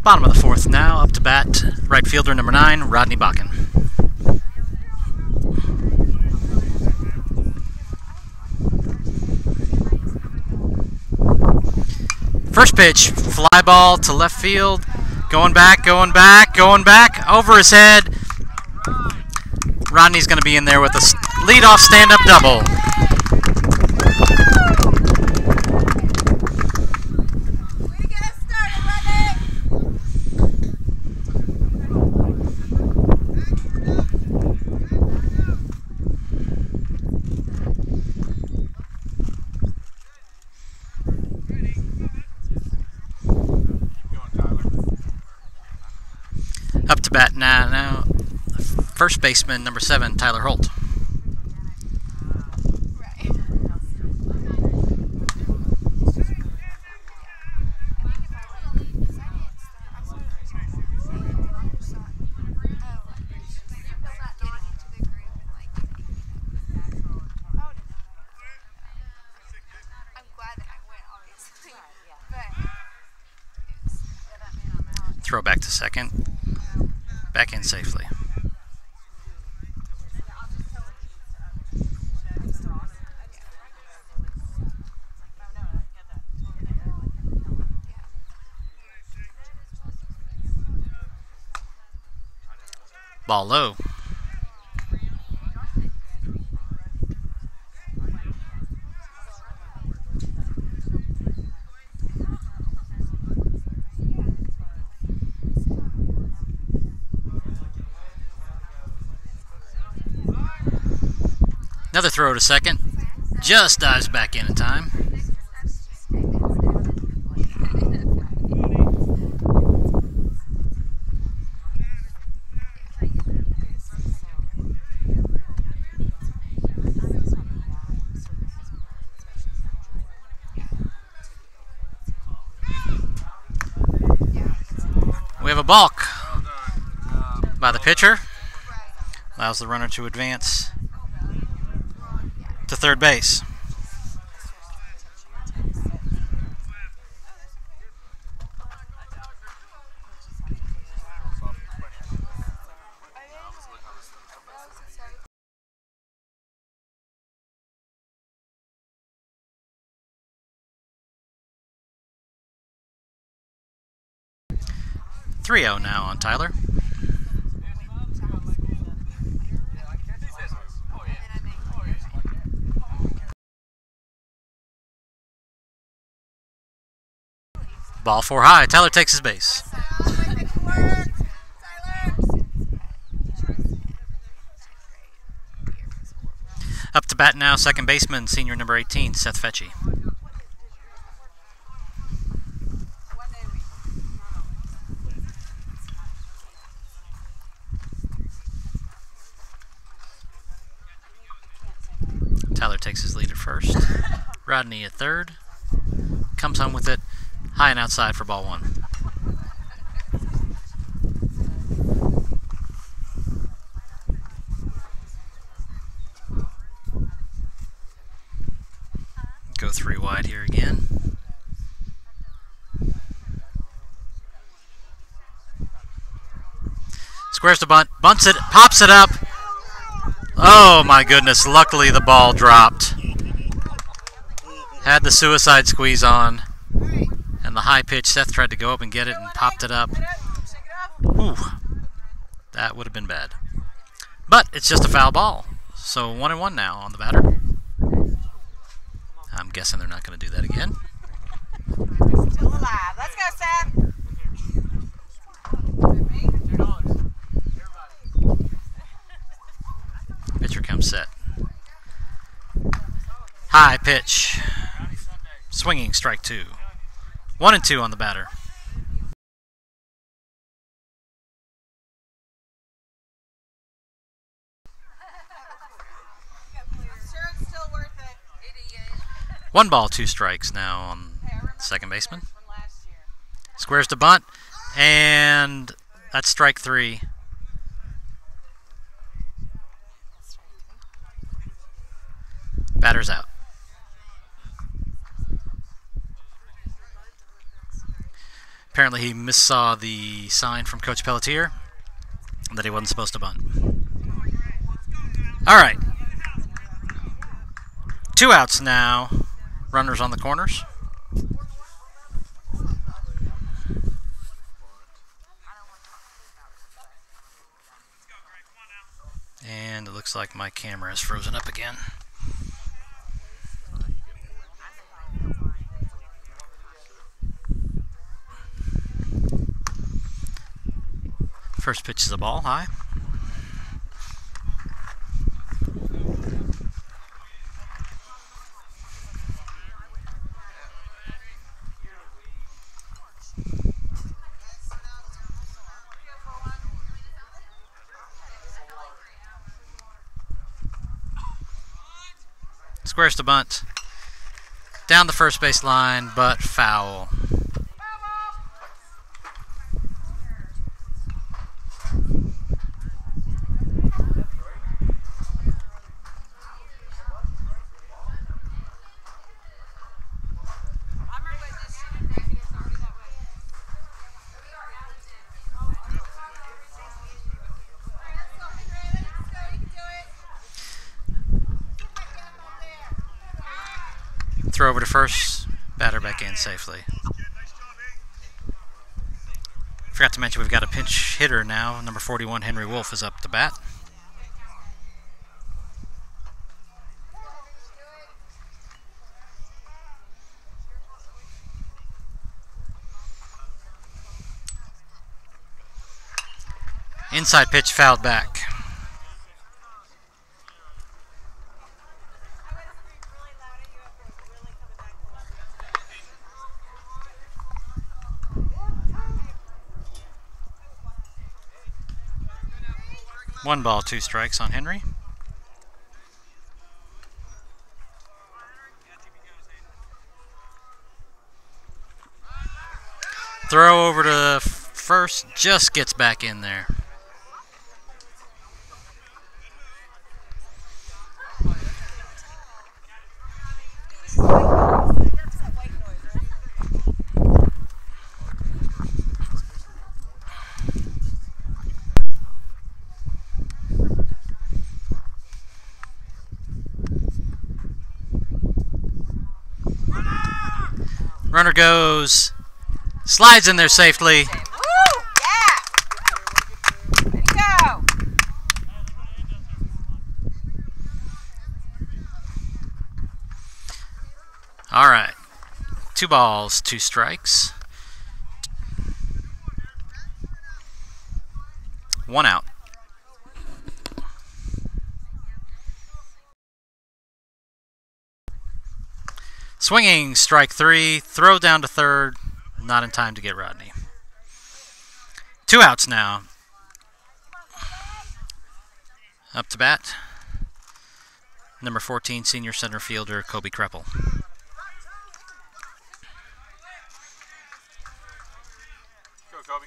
Bottom of the 4th now, up to bat, right fielder number 9, Rodney Bakken. First pitch, fly ball to left field, going back, over his head. Rodney's going to be in there with a leadoff stand-up double. Up to bat now, first baseman number 7, Tyler Holt. Throw back to second. Back in safely. Ball low. Another throw to second. Just dives back in time. We have a balk by the pitcher. Allows the runner to advance to third base. (3-0) now on Tyler. Ball 4 high. Tyler takes his base. Up to bat now, second baseman, senior number 18, Seth Fetchy. Tyler takes his lead at first. Rodney at third. Comes home with it. High and outside for ball 1. Go 3 wide here again. Squares to bunt. Bunts it. Pops it up. Oh my goodness, luckily the ball dropped. Had the suicide squeeze on. And the high pitch, Seth tried to go up and get it and popped it up. Whew. That would have been bad. But it's just a foul ball. So 1-1 now on the batter. I'm guessing they're not going to do that again. Still alive. Let's go, Seth. Pitcher comes set. High pitch. Swinging, strike 2. 1-2 on the batter. Sure, it's still worth it. 1 ball, 2 strikes now on second baseman. Squares to bunt, and that's strike 3. Batter's out. Apparently he missaw the sign from Coach Pelletier that he wasn't supposed to bunt. All right. 2 outs now. Runners on the corners. And it looks like my camera is frozen up again. First pitch is a ball high. Squares to bunt. Down the first base line, but foul. Throw over to first, batter back in safely. Forgot to mention we've got a pinch hitter now. Number 41, Henry Wolf, is up to bat. Inside pitch fouled back. One ball, 2 strikes on Henry. Throw over to first, just gets back in there. Runner goes, slides in there safely. Woo! Yeah! Way to go! All right. 2 balls, 2 strikes. 1 out. Swinging, strike 3, throw down to third, not in time to get Rodney. 2 outs now. Up to bat, number 14 senior center fielder Kobe Kreppel. Go, Kobe.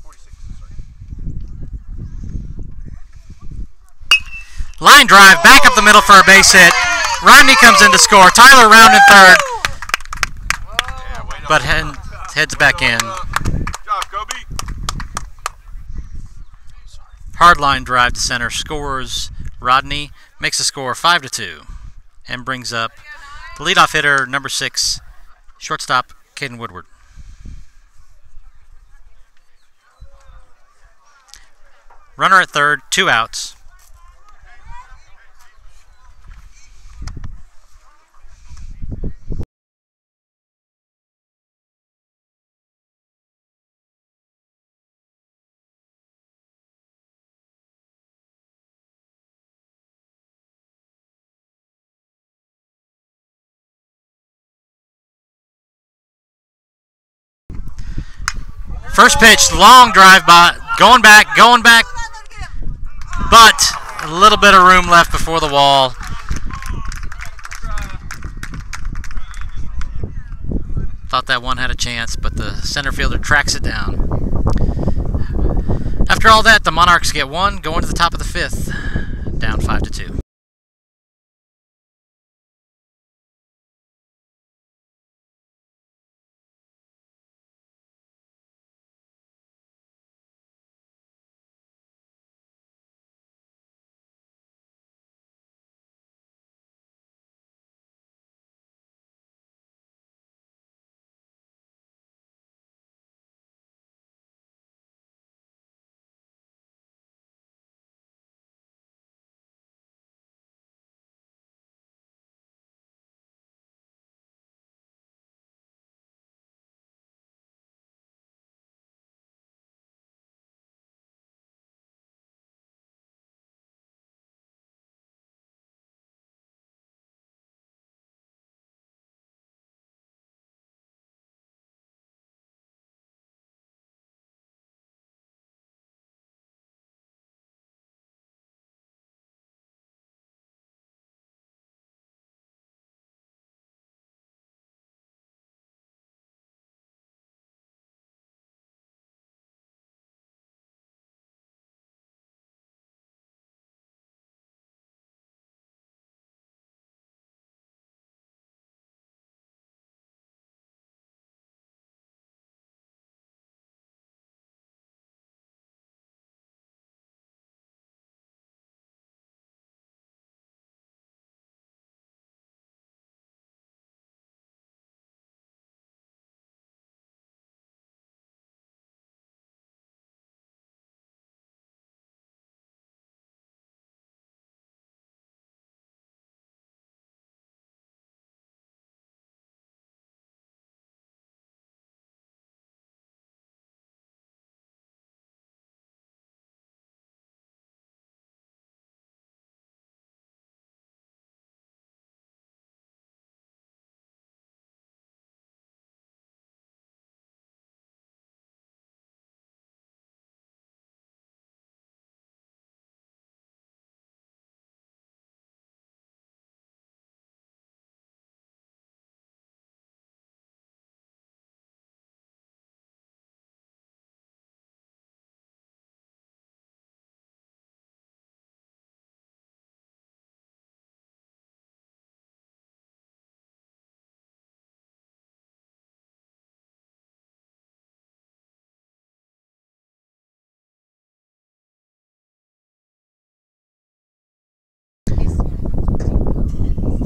46, sorry. Line drive, back up the middle for a base hit. Rodney comes in to score. Tyler round in third, but heads back in. Good job, Kobe. Hard line drive to center scores. Rodney makes the score 5-2 and brings up the leadoff hitter, number 6, shortstop Caden Woodward. Runner at third, 2 outs. First pitch, long drive by, going back, but a little bit of room left before the wall. Thought that one had a chance, but the center fielder tracks it down. After all that, the Monarchs get 1, going to the top of the 5th, down 5-2.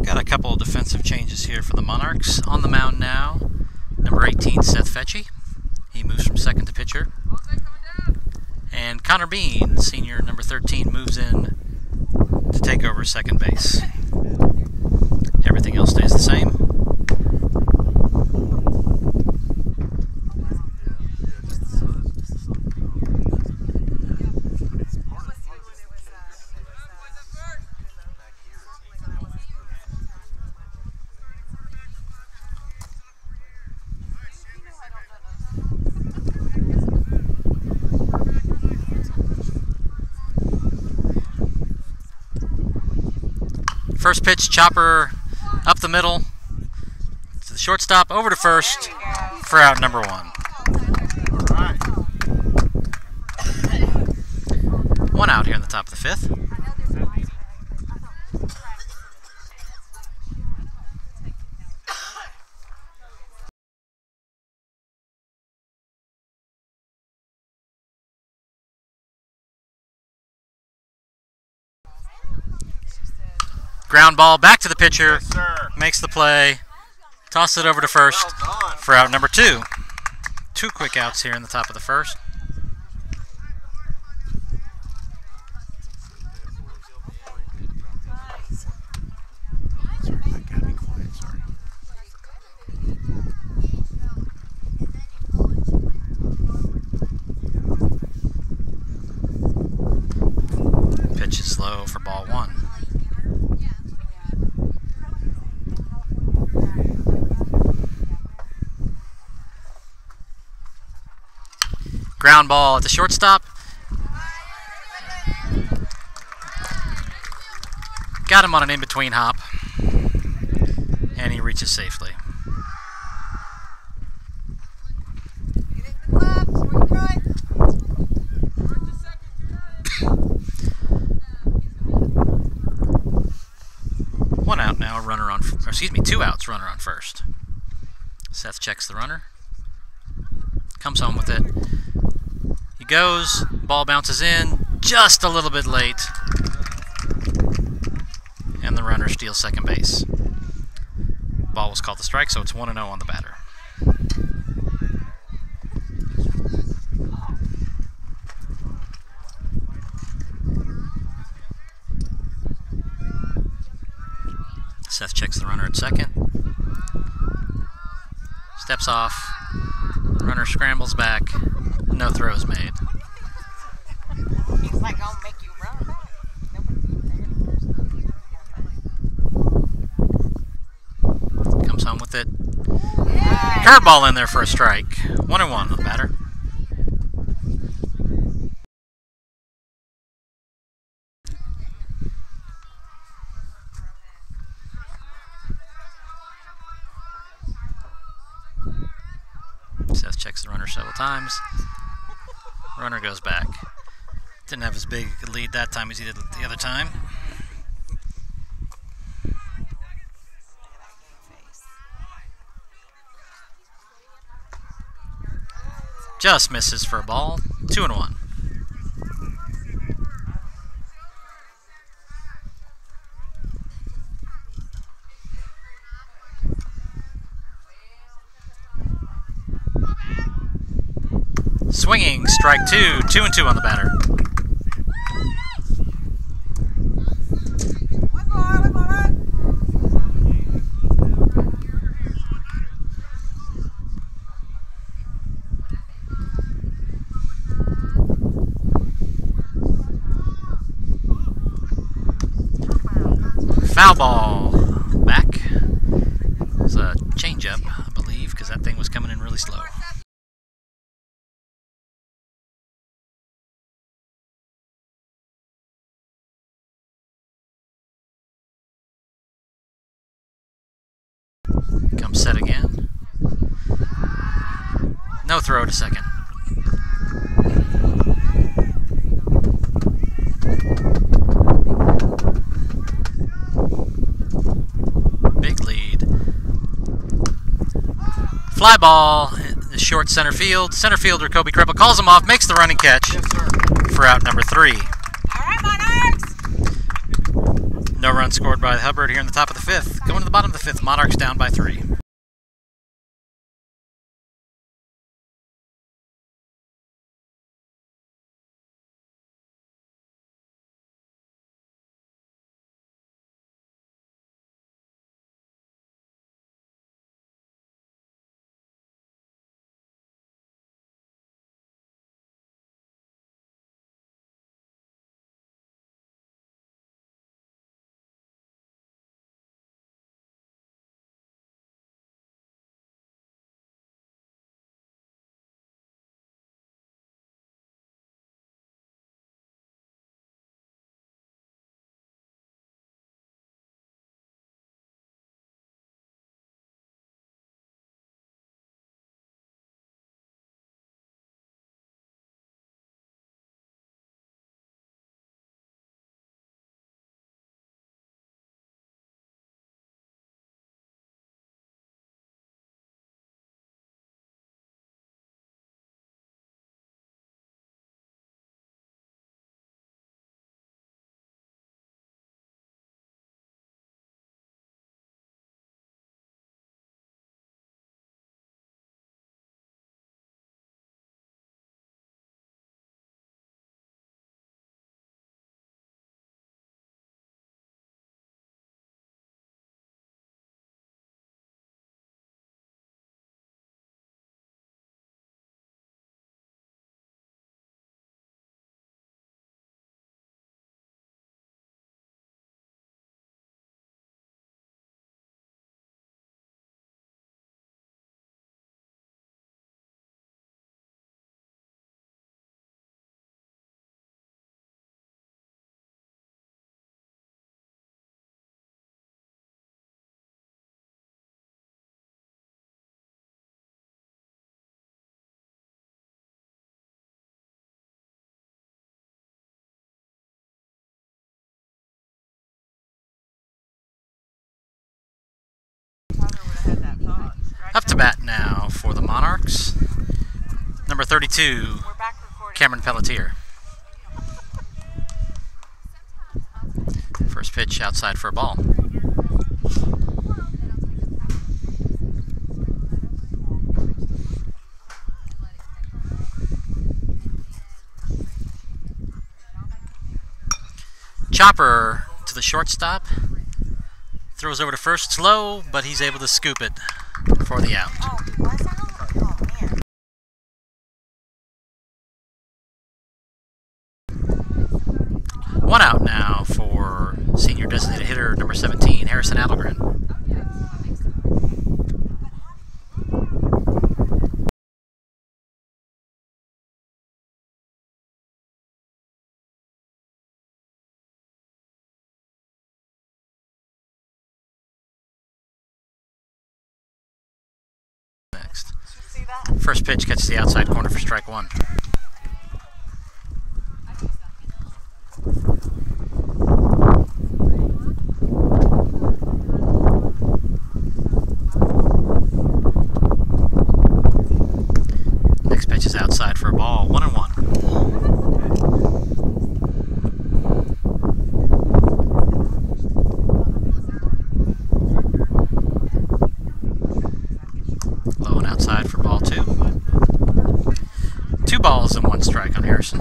Got a couple of defensive changes here for the Monarchs. On the mound now, number 18, Seth Fetchy. He moves from second to pitcher. And Connor Bean, senior number 13, moves in to take over second base. Everything else stays the same. First pitch, chopper up the middle to the shortstop, over to first for out number 1. All right. 1 out here in the top of the 5th. Ground ball back to the pitcher, Yes, sir. makes the play, toss it over to first Well done. for out number 2. 2 quick outs here in the top of the 1st. Sorry, I gotta be quiet. Sorry. Pitch is low for ball 1. Ground ball at the shortstop. Got him on an in-between hop. And he reaches safely. One out now, runner on, or excuse me, 2 outs, runner on first. Seth checks the runner. Comes home with it. He goes, ball bounces in, just a little bit late. And the runner steals second base. Ball was called the strike, so it's 1-0 on the batter. Seth checks the runner at second. Steps off. Runner scrambles back. No throws made. He's like, gonna make you run back. Comes home with it. Curveball in there for a strike. 1-1 on the batter. Seth checks the runner several times. Runner goes back. Didn't have as big a lead that time as he did the other time. Just misses for a ball. 2-1. Swinging, strike 2. 2-2 on the batter. Foul ball. Back. It was a changeup, I believe, because that thing was coming in really slow. Comes set again. No throw to second. Big lead. Fly ball, the short center field. Center fielder Kobe Kreppel calls him off, makes the running catch for out number 3. All right, Monarchs! No run scored by Hubbard here in the top of the 5th. Going to the bottom of the 5th, Monarchs down by 3. Monarchs. Number 32, We're back recording. Cameron Pelletier. First pitch outside for a ball. Chopper to the shortstop. Throws over to first, slow, but he's able to scoop it for the out. Oh, he was out? Oh, man. One out now for senior designated hitter number 17, Harrison Allegren. Next. Did you see that? First pitch catches the outside corner for strike one. Next pitch is outside for a ball, 1-1. Low and outside for ball two. 2 balls and 1 strike on Harrison.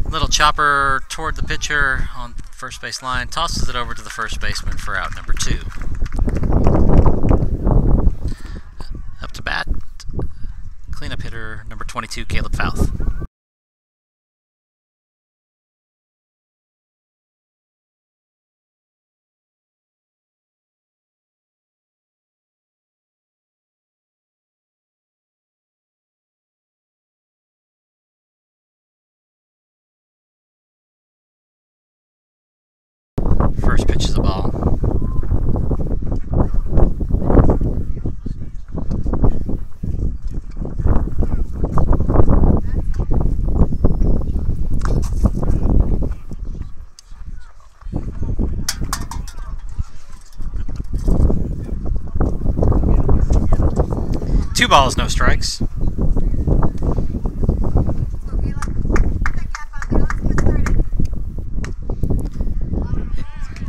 Little chopper toward the pitcher on first base line, tosses it over to the first baseman for out number 2. Up to bat, cleanup hitter number 22, Caleb Fouth. First pitch is a ball. Two balls, no strikes.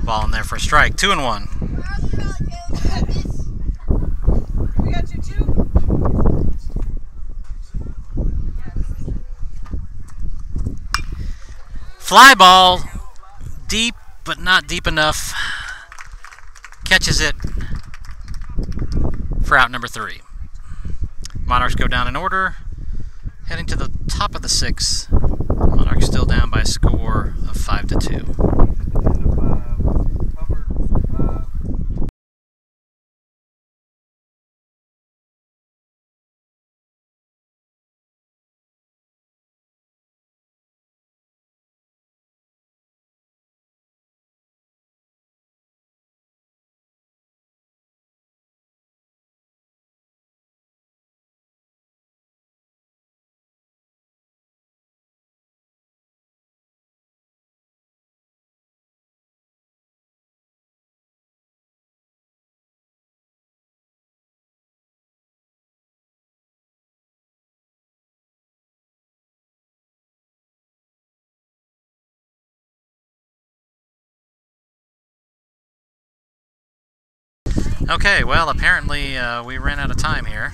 Ball in there for a strike. 2-1. We got you too. Fly ball, deep but not deep enough. Catches it for out number 3. Monarchs go down in order, heading to the top of the 6th. Monarchs still down by a score of 5-2. Okay, well, apparently we ran out of time here.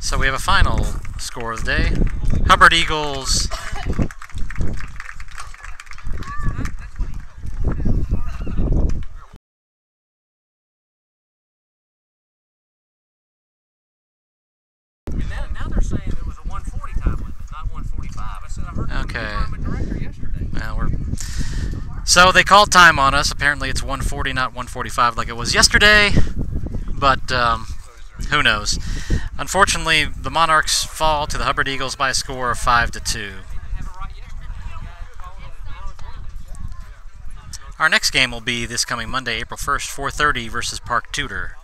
So we have a final score of the day. Hubbard Eagles Now they're saying it was a 140 time limit, not 145. I said I heard Okay. from the director yesterday. Well, so they called time on us. Apparently it's 140, not 145 like it was yesterday. But who knows? Unfortunately, the Monarchs fall to the Hubbard Eagles by a score of 5-2. Our next game will be this coming Monday, April 1st, 4:30 versus Park Tudor.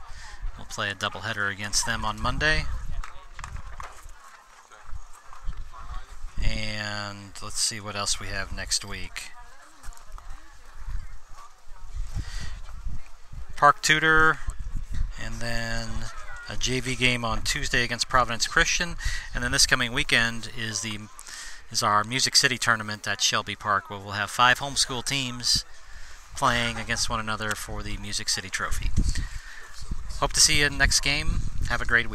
We'll play a doubleheader against them on Monday. And let's see what else we have next week. Park Tudor, and then a JV game on Tuesday against Providence Christian, and then this coming weekend is our Music City tournament at Shelby Park, where we'll have 5 homeschool teams playing against one another for the Music City Trophy. Hope to see you in the next game. Have a great week.